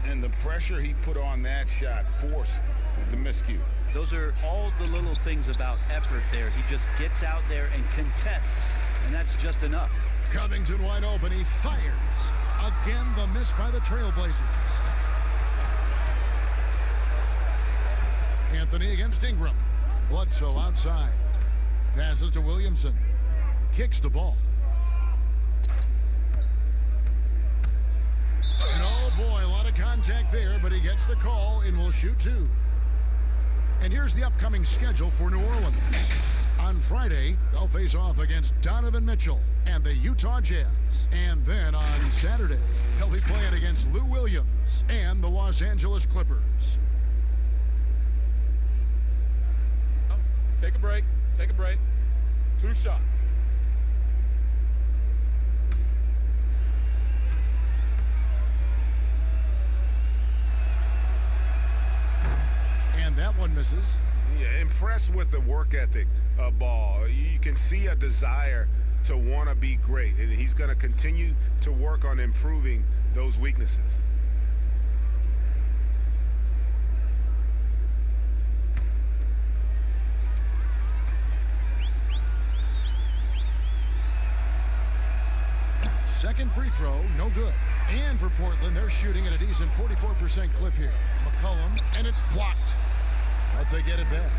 And the pressure he put on that shot forced the miscue. Those are all the little things about effort there. He just gets out there and contests, and that's just enough. Covington wide open. He fires. Again, the miss by the Trailblazers. Anthony against Ingram. Bledsoe outside. Passes to Williamson. Kicks the ball. And oh boy, a lot of contact there, but he gets the call and will shoot 2. And here's the upcoming schedule for New Orleans. On Friday, they'll face off against Donovan Mitchell and the Utah Jazz. And then on Saturday, they'll be playing against Lou Williams and the Los Angeles Clippers. Take a break. Take a break. 2 shots. And that one misses. Yeah, impressed with the work ethic of Ball. You can see a desire to want to be great, and he's going to continue to work on improving those weaknesses. Second free throw, no good. And for Portland, they're shooting at a decent 44% clip here. McCollum, and it's blocked. But they get it back.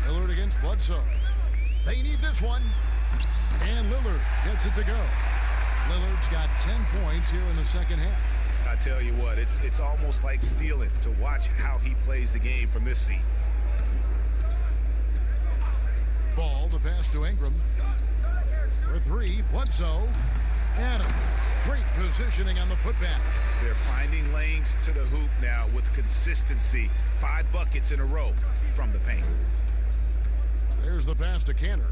Lillard against Bledsoe. They need this one. And Lillard gets it to go. Lillard's got 10 points here in the second half. I tell you what, it's almost like stealing to watch how he plays the game from this seat. Ball, the pass to Ingram. For 3, Bledsoe. Adams. Great positioning on the putback. They're finding lanes to the hoop now with consistency. 5 buckets in a row from the paint. There's the pass to Cantor.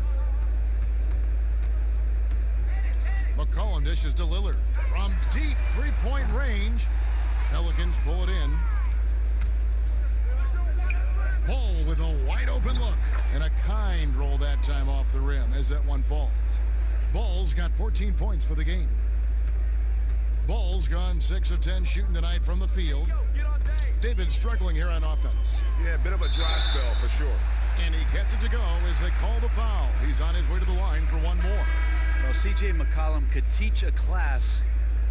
McCollum dishes to Lillard. From deep 3-point range. Pelicans pull it in. Ball with a wide open look. And a kind roll that time off the rim as that one falls. Ball's got 14 points for the game. Ball's gone 6 of 10 shooting tonight from the field. They've been struggling here on offense. Yeah, a bit of a dry spell for sure. And he gets it to go as they call the foul. He's on his way to the line for one more. Well, C.J. McCollum could teach a class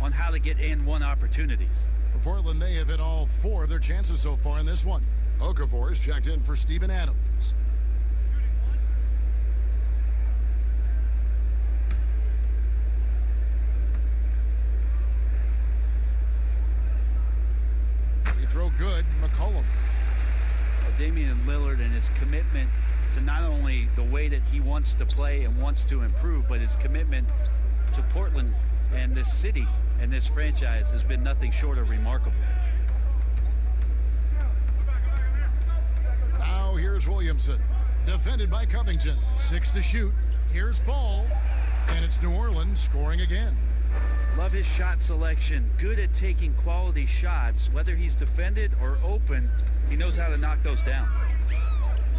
on how to get and one opportunities. For Portland, they have hit all 4 of their chances so far in this one. Okafor is checked in for Steven Adams. Free throw good. McCollum. Well, Damian Lillard and his commitment to not only the way that he wants to play and wants to improve, but his commitment to Portland and this city and this franchise has been nothing short of remarkable. Now here's Williamson. Defended by Covington. 6 to shoot. Here's Ball. And it's New Orleans scoring again. Love his shot selection. Good at taking quality shots. Whether he's defended or open, he knows how to knock those down.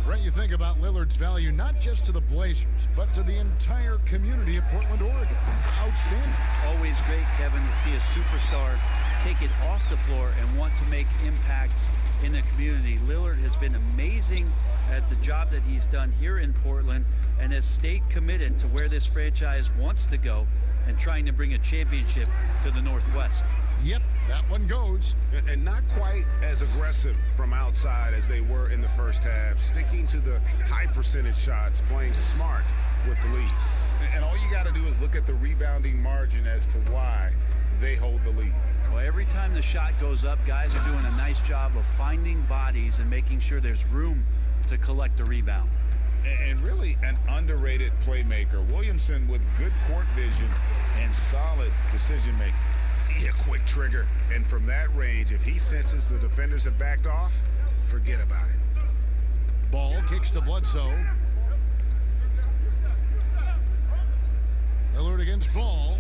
Brett, you think about Lillard's value not just to the Blazers, but to the entire community of Portland, Oregon. Outstanding. Always great, Kevin, to see a superstar take it off the floor and want to make impacts in the community. Lillard has been amazing at the job that he's done here in Portland and has stayed committed to where this franchise wants to go and trying to bring a championship to the Northwest. Yep, that one goes. And not quite as aggressive from outside as they were in the first half. Sticking to the high percentage shots, playing smart with the lead. And all you got to do is look at the rebounding margin as to why they hold the lead. Well, every time the shot goes up, guys are doing a nice job of finding bodies and making sure there's room to collect the rebound. And really an underrated playmaker. Williamson with good court vision and solid decision making. A quick trigger. And from that range, if he senses the defenders have backed off, forget about it. Ball kicks to Bledsoe. Lillard against Ball.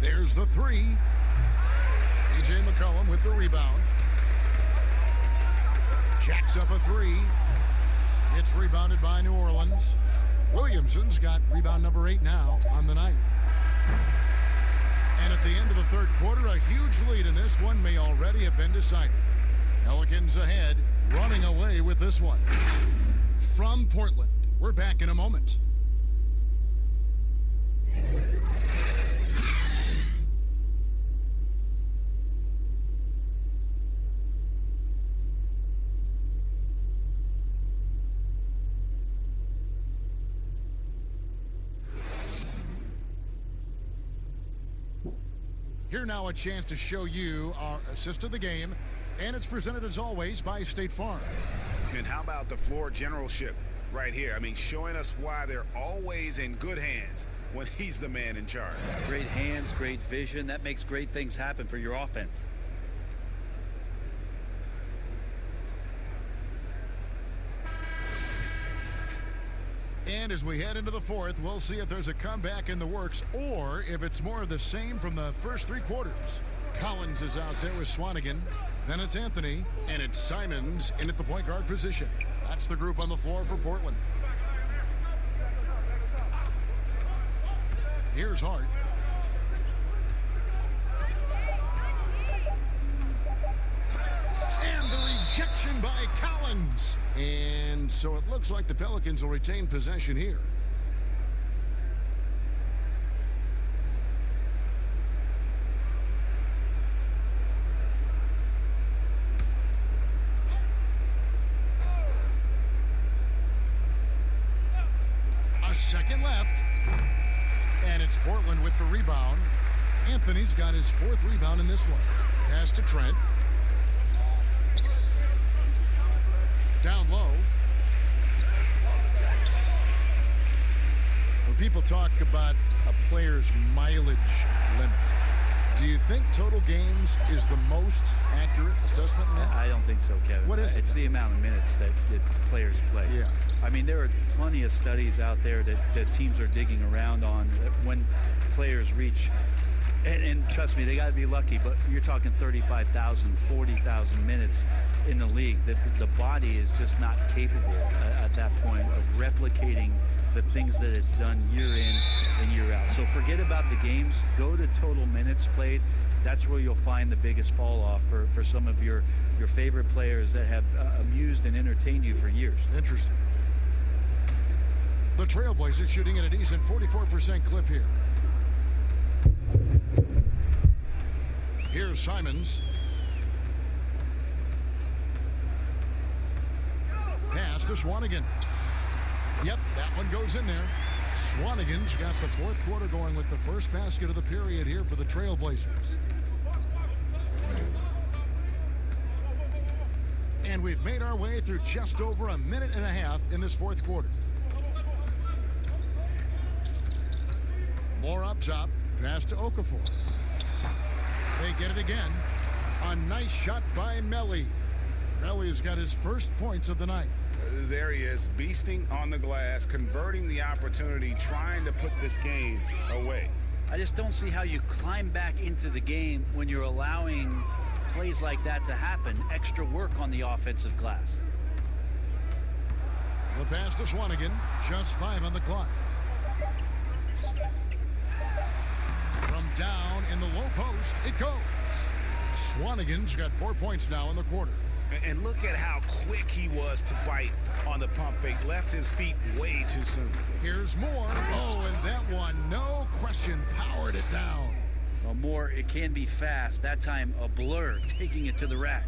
There's the three. C.J. McCollum with the rebound. Jacks up a three. It's rebounded by New Orleans. Williamson's got rebound number 8 now on the night. And at the end of the third quarter, a huge lead in this one may already have been decided. Pelicans ahead, running away with this one. From Portland, we're back in a moment. Here now a chance to show you our assist of the game, and it's presented as always by State Farm. And how about the floor generalship right here? I mean, showing us why they're always in good hands when he's the man in charge. Great hands, great vision. That makes great things happen for your offense. And as we head into the fourth, we'll see if there's a comeback in the works or if it's more of the same from the first 3 quarters. Collins is out there with Swanigan. Then it's Anthony, and it's Simons in at the point guard position. That's the group on the floor for Portland. Here's Hart. And the rejection by Collins. And so it looks like the Pelicans will retain possession here. A second left. And it's Portland with the rebound. Anthony's got his 4th rebound in this one. Pass to Trent. Down low. When people talk about a player's mileage limit, do you think total games is the most accurate assessment? I don't think so, Kevin. What is it? It's the amount of minutes that players play. Yeah. I mean, there are plenty of studies out there that teams are digging around on when players reach. And trust me, they got to be lucky, but you're talking 35,000, 40,000 minutes in the league. The body is just not capable at that point of replicating the things that it's done year in and year out. So forget about the games. Go to total minutes played. That's where you'll find the biggest fall off for some of your favorite players that have amused and entertained you for years. Interesting. The Trailblazers shooting at a decent 44% clip here. Here's Simons. Pass to Swanigan. Yep, that one goes in there. Swanigan's got the 4th quarter going with the first basket of the period here for the Trailblazers. And we've made our way through just over a minute and a half in this 4th quarter. More up top. Pass to Okafor. They get it again. A nice shot by Melli. Melli's got his first points of the night. There he is, beasting on the glass, converting the opportunity, trying to put this game away. I just don't see how you climb back into the game when you're allowing plays like that to happen. Extra work on the offensive glass. The pass to Swanigan. Just 5 on the clock. From down in the low post, it goes. Swanigan's got 4 points now in the quarter. And look at how quick he was to bite on the pump fake. Left his feet way too soon. Here's Moore. Oh, and that one, no question, powered it down. Well, Moore, it can be fast. That time, a blur, taking it to the rack.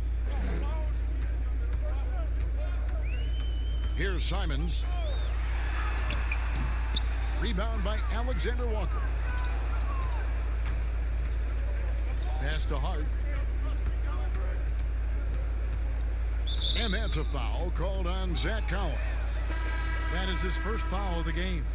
Here's Simons. Rebound by Alexander Walker. Pass to Hart. And that's a foul called on Zach Collins. That is his first foul of the game.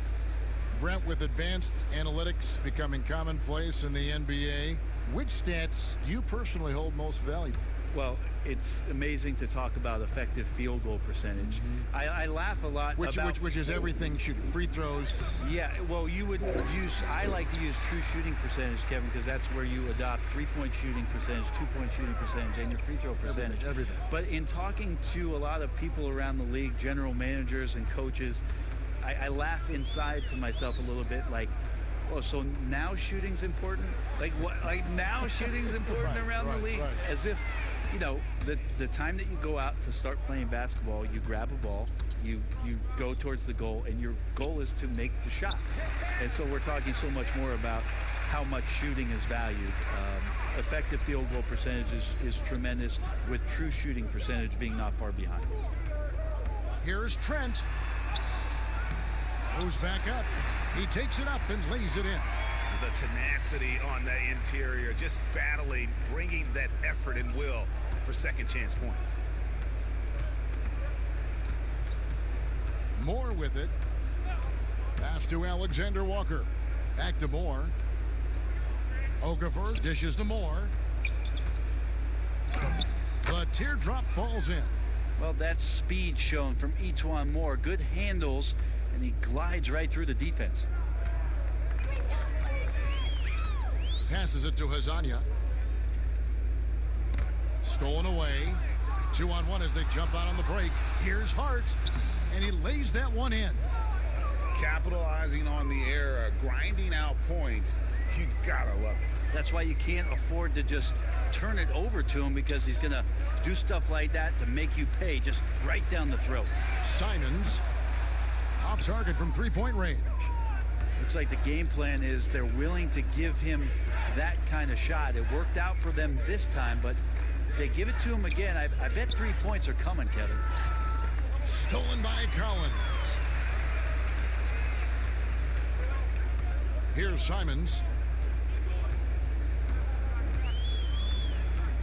Brent, with advanced analytics becoming commonplace in the NBA, which stats do you personally hold most valuable? Well, it's amazing to talk about effective field goal percentage. I laugh a lot about... Which is everything shooting. Free throws. Yeah, well, I like to use true shooting percentage, Kevin, because that's where you adopt 3-point shooting percentage, 2-point shooting percentage, and your free throw percentage. Everything. But in talking to a lot of people around the league, general managers and coaches, I laugh inside to myself a little bit, like, oh, so now shooting's important? Like what? Like now shooting's important around the league? Right. As if, you know, the time that you go out to start playing basketball, you grab a ball, you go towards the goal, and your goal is to make the shot. And so we're talking so much more about how much shooting is valued. Effective field goal percentage is tremendous, with true shooting percentage being not far behind. Here's Trent. Moves back up. He takes it up and lays it in. The tenacity on the interior, just battling, bringing that effort and will for second chance points. Moore with it. Pass to Alexander Walker. Back to Moore. Okafor dishes to Moore. The teardrop falls in. Well, that's speed shown from E'Twaun Moore. Good handles, and he glides right through the defense. Passes it to Hazania. Stolen away. 2-on-1 as they jump out on the break. Here's Hart, and he lays that one in. Capitalizing on the error, grinding out points. You gotta love it. That's why you can't afford to just turn it over to him, because he's going to do stuff like that to make you pay just right down the throat. Simons off target from 3-point range. Looks like the game plan is they're willing to give him that kind of shot. It worked out for them this time, but if they give it to him again, I bet 3 points are coming, Kevin. Stolen by Collins. Here's Simons.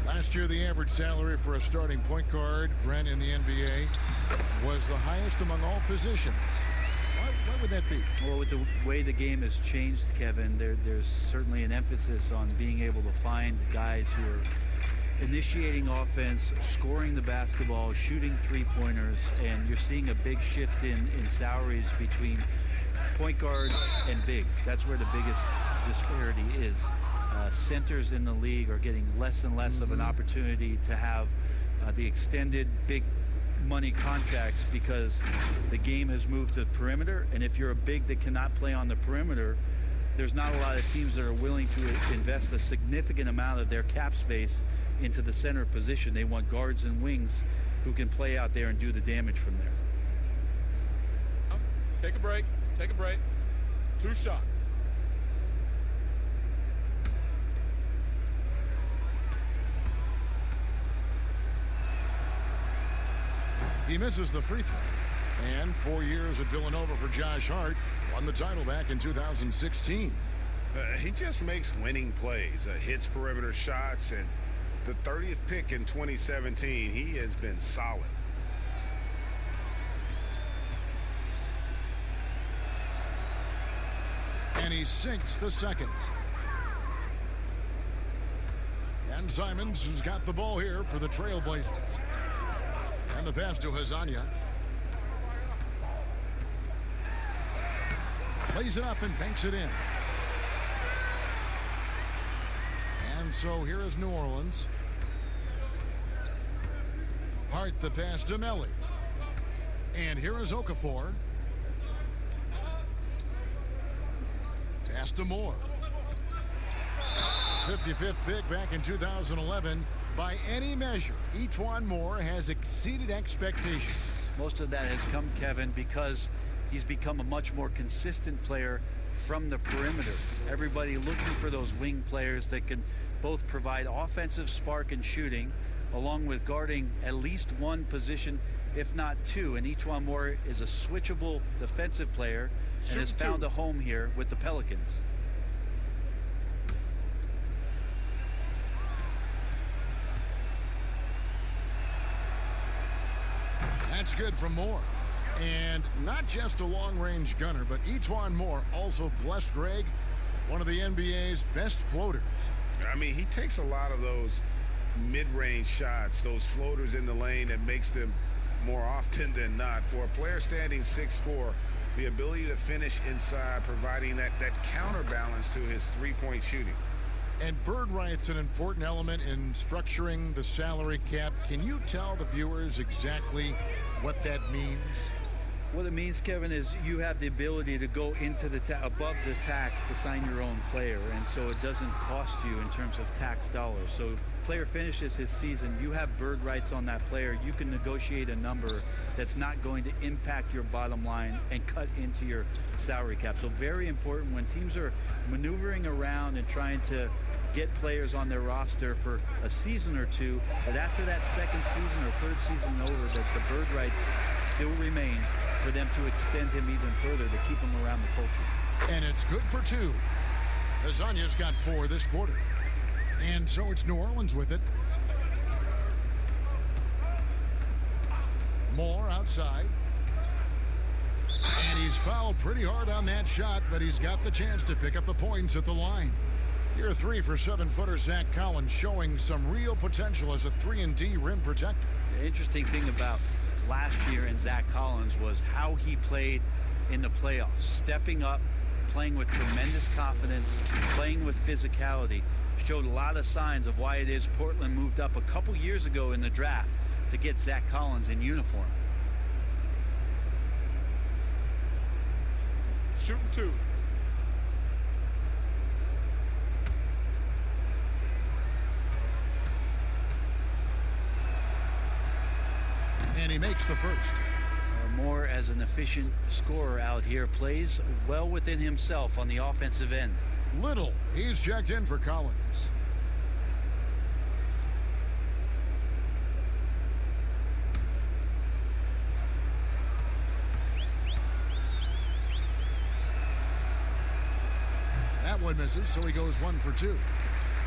Last year, the average salary for a starting point guard, Brent, in the NBA, was the highest among all positions. Why would that be? Well, with the way the game has changed, Kevin, there's certainly an emphasis on being able to find guys who are initiating offense, scoring the basketball, shooting three-pointers, and you're seeing a big shift in salaries between point guards and bigs. That's where the biggest disparity is. Centers in the league are getting less and less of an opportunity to have the extended big money contracts, because the game has moved to the perimeter, and if you're a big that cannot play on the perimeter, there's not a lot of teams that are willing to invest a significant amount of their cap space into the center position. They want guards and wings who can play out there and do the damage from there. Take a break. Take a break. 2 shots. He misses the free throw. And 4 years at Villanova for Josh Hart. Won the title back in 2016. He just makes winning plays, hits perimeter shots, and the 30th pick in 2017, he has been solid. And he sinks the second. And Simons has got the ball here for the Trailblazers. And the pass to Hazania. Lays it up and banks it in. And so here is New Orleans. Hart the pass to Melly. And here is Okafor. Pass to Moore. 55th pick back in 2011. By any measure, E'Twaun Moore has exceeded expectations. Most of that has come, Kevin, because he's become a much more consistent player from the perimeter. Everybody looking for those wing players that can both provide offensive spark and shooting, along with guarding at least one position, if not two. And E'Twaun Moore is a switchable defensive player, and has found a home here with the Pelicans. That's good from Moore. And not just a long-range gunner, but Etuan Moore also blessed Greg, one of the NBA's best floaters. I mean, he takes a lot of those mid-range shots, those floaters in the lane that makes them more often than not. For a player standing 6'4", the ability to finish inside, providing that counterbalance to his three-point shooting. And bird rights an important element in structuring the salary cap. Can you tell the viewers exactly what that means? What it means, Kevin, is you have the ability to go into the above the tax to sign your own player, and so it doesn't cost you in terms of tax dollars. So if a player finishes his season, you have bird rights on that player. You can negotiate a number that's not going to impact your bottom line and cut into your salary cap. So very important when teams are maneuvering around and trying to get players on their roster for a season or two, that after that second season or third season over, that the bird rights still remain for them to extend him even further, to keep him around the culture. And it's good for two. Azanya's got 4 this quarter. And so it's New Orleans with it. Moore outside. And he's fouled pretty hard on that shot, but he's got the chance to pick up the points at the line. Your 3 for 7-footer Zach Collins showing some real potential as a 3-and-D rim protector. The interesting thing about last year in Zach Collins was how he played in the playoffs, stepping up, playing with tremendous confidence, playing with physicality. Showed a lot of signs of why it is Portland moved up a couple years ago in the draft to get Zach Collins in uniform. Shooting 2. And he makes the first. Moore, as an efficient scorer out here, plays well within himself on the offensive end. Little, he's checked in for Collins. That one misses, so he goes 1 for 2.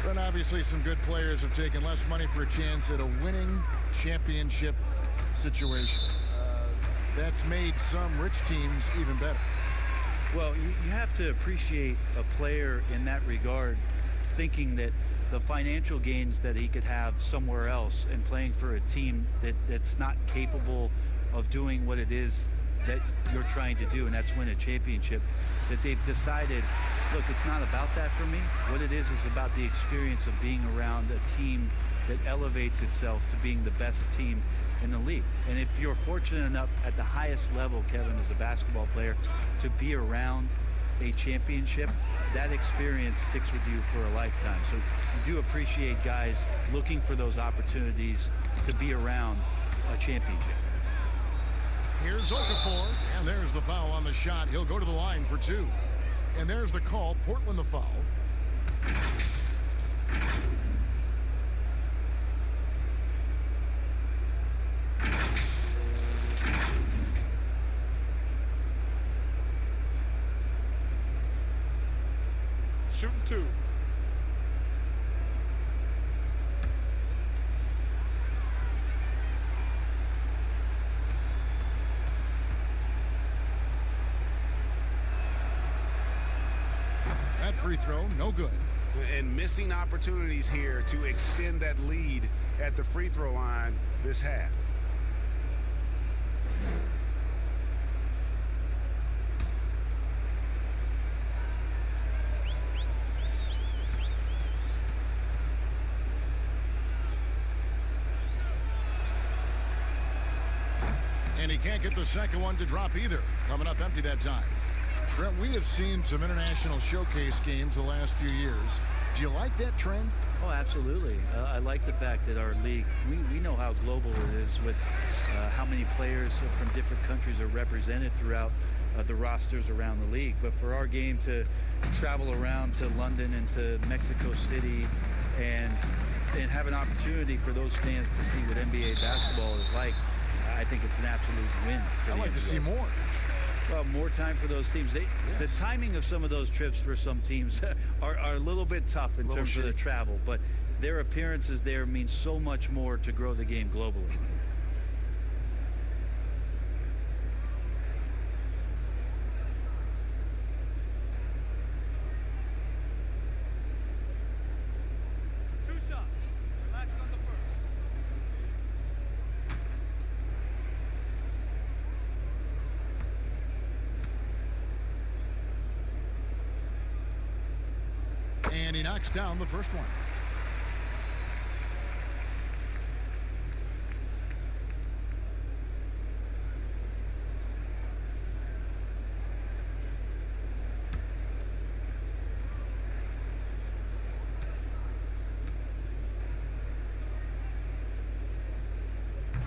And obviously some good players have taken less money for a chance at a winning championship situation. That's made some rich teams even better. Well, you have to appreciate a player in that regard, thinking that the financial gains that he could have somewhere else and playing for a team that's not capable of doing what it is that you're trying to do, and that's win a championship, that they've decided, look, it's not about that for me. What it is about the experience of being around a team that elevates itself to being the best team in the league. And if you're fortunate enough at the highest level, Kevin, as a basketball player, to be around a championship, that experience sticks with you for a lifetime. So you do appreciate guys looking for those opportunities to be around a championship. Here's Okafor, and there's the foul on the shot. He'll go to the line for 2. And there's the call. Portland the foul. Shooting 2. That free throw, no good. And missing opportunities here to extend that lead at the free throw line this half. And he can't get the second one to drop either. Coming up empty that time. Brent, we have seen some international showcase games the last few years. Do you like that trend? Oh, absolutely. I like the fact that our league, we know how global it is with how many players from different countries are represented throughout the rosters around the league. But for our game to travel around to London and to Mexico City and have an opportunity for those fans to see what NBA basketball is like, I think it's an absolute win. I'd like to see more. Well, more time for those teams. The timing of some of those trips for some teams are a little bit tough in terms of the travel, but their appearances there mean so much more to grow the game globally. And he knocks down the first one.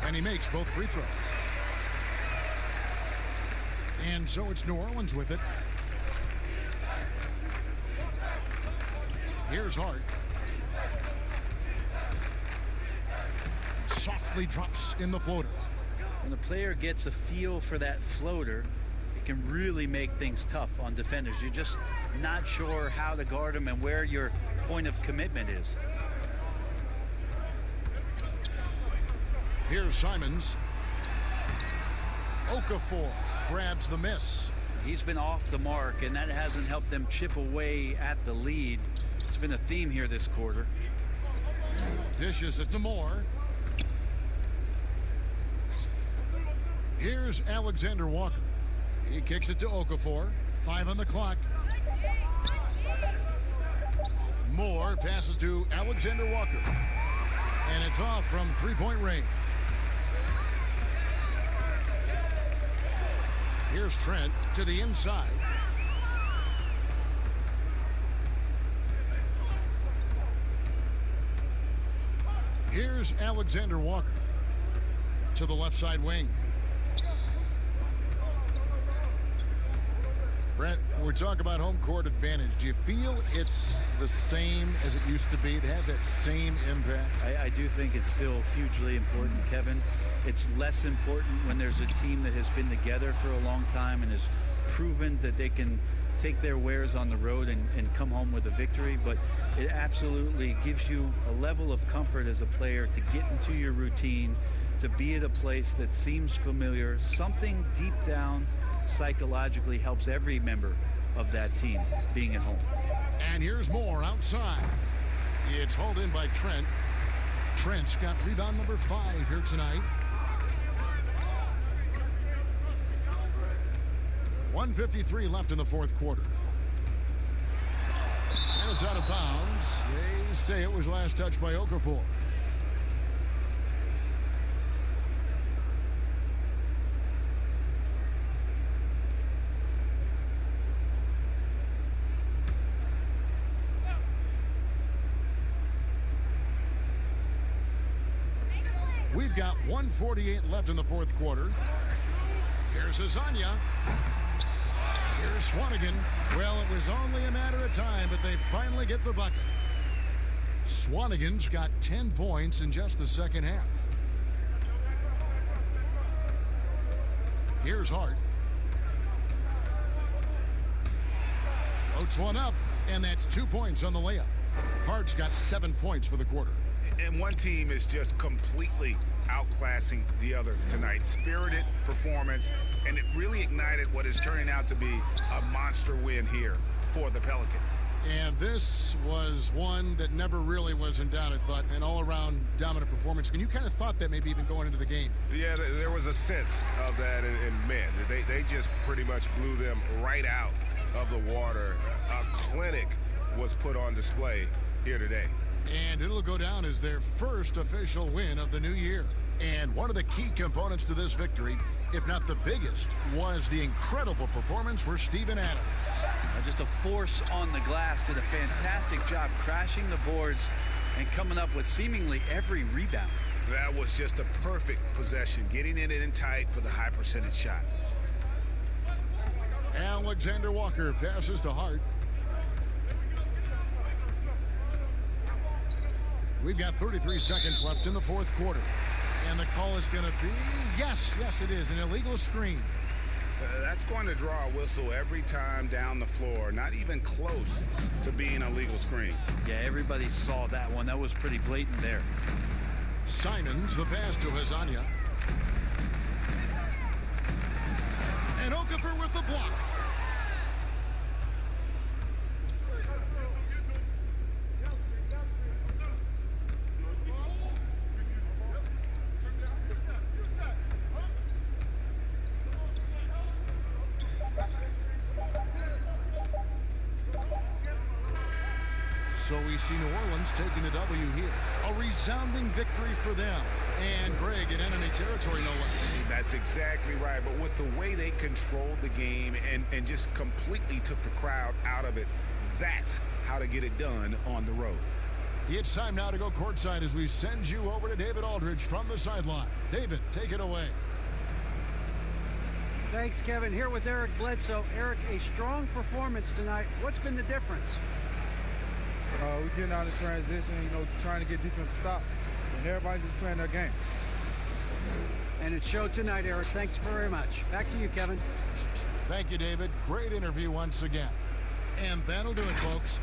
And he makes both free throws. And so it's New Orleans with it. Here's Hart. Softly drops in the floater. When the player gets a feel for that floater, it can really make things tough on defenders. You're just not sure how to guard them and where your point of commitment is. Here's Simons. Okafor grabs the miss. He's been off the mark, and that hasn't helped them chip away at the lead. It's been a theme here this quarter. Dishes it to Moore. Here's Alexander Walker. He kicks it to Okafor. 5 on the clock. Moore passes to Alexander Walker. And it's off from three-point range. Here's Trent to the inside. Here's Alexander Walker to the left side wing. Brent, when we talk about home court advantage, do you feel it's the same as it used to be? It has that same impact? I do think it's still hugely important, Kevin. It's less important when there's a team that has been together for a long time and has proven that they can take their wares on the road and come home with a victory, but it absolutely gives you a level of comfort as a player to get into your routine, to be at a place that seems familiar. Something deep down psychologically helps every member of that team being at home. And here's Moore outside. It's hauled in by Trent. Trent's got rebound number 5 here tonight. 1:53 left in the fourth quarter. And it's out of bounds. They say it was last touched by Okafor. We've got 1:48 left in the fourth quarter. Here's Azania. Here's Swanigan. Well, it was only a matter of time, but they finally get the bucket. Swanigan's got 10 points in just the second half. Here's Hart. Floats one up, and that's 2 points on the layup. Hart's got 7 points for the quarter. And one team is just completely outclassing the other tonight. Spirited performance, and it really ignited what is turning out to be a monster win here for the Pelicans. And this was one that never really was in doubt, I thought, an all-around dominant performance. And you kind of thought that maybe even going into the game. Yeah, there was a sense of that in men. They just pretty much blew them right out of the water. A clinic was put on display here today. And it'll go down as their first official win of the new year. And one of the key components to this victory, if not the biggest, was the incredible performance for Steven Adams. Just a force on the glass, did a fantastic job crashing the boards and coming up with seemingly every rebound. That was just a perfect possession, getting it in tight for the high percentage shot. Alexander Walker passes to Hart. We've got 33 seconds left in the fourth quarter. And the call is going to be, yes, it is, an illegal screen. That's going to draw a whistle every time down the floor. Not even close to being a legal screen. Yeah, everybody saw that one. That was pretty blatant there. Simons, the pass to Hazania. And Okafor with the block. So we see New Orleans taking the W here. A resounding victory for them. And Greg in enemy territory, no less. That's exactly right. But with the way they controlled the game and just completely took the crowd out of it, that's how to get it done on the road. It's time now to go courtside as we send you over to David Aldridge from the sideline. David, take it away. Thanks, Kevin. Here with Eric Bledsoe. Eric, a strong performance tonight. What's been the difference? We're getting out of transition, trying to get defensive stops. And everybody's just playing their game. And it showed tonight, Eric. Thanks very much. Back to you, Kevin. Thank you, David. Great interview once again. And that'll do it, folks.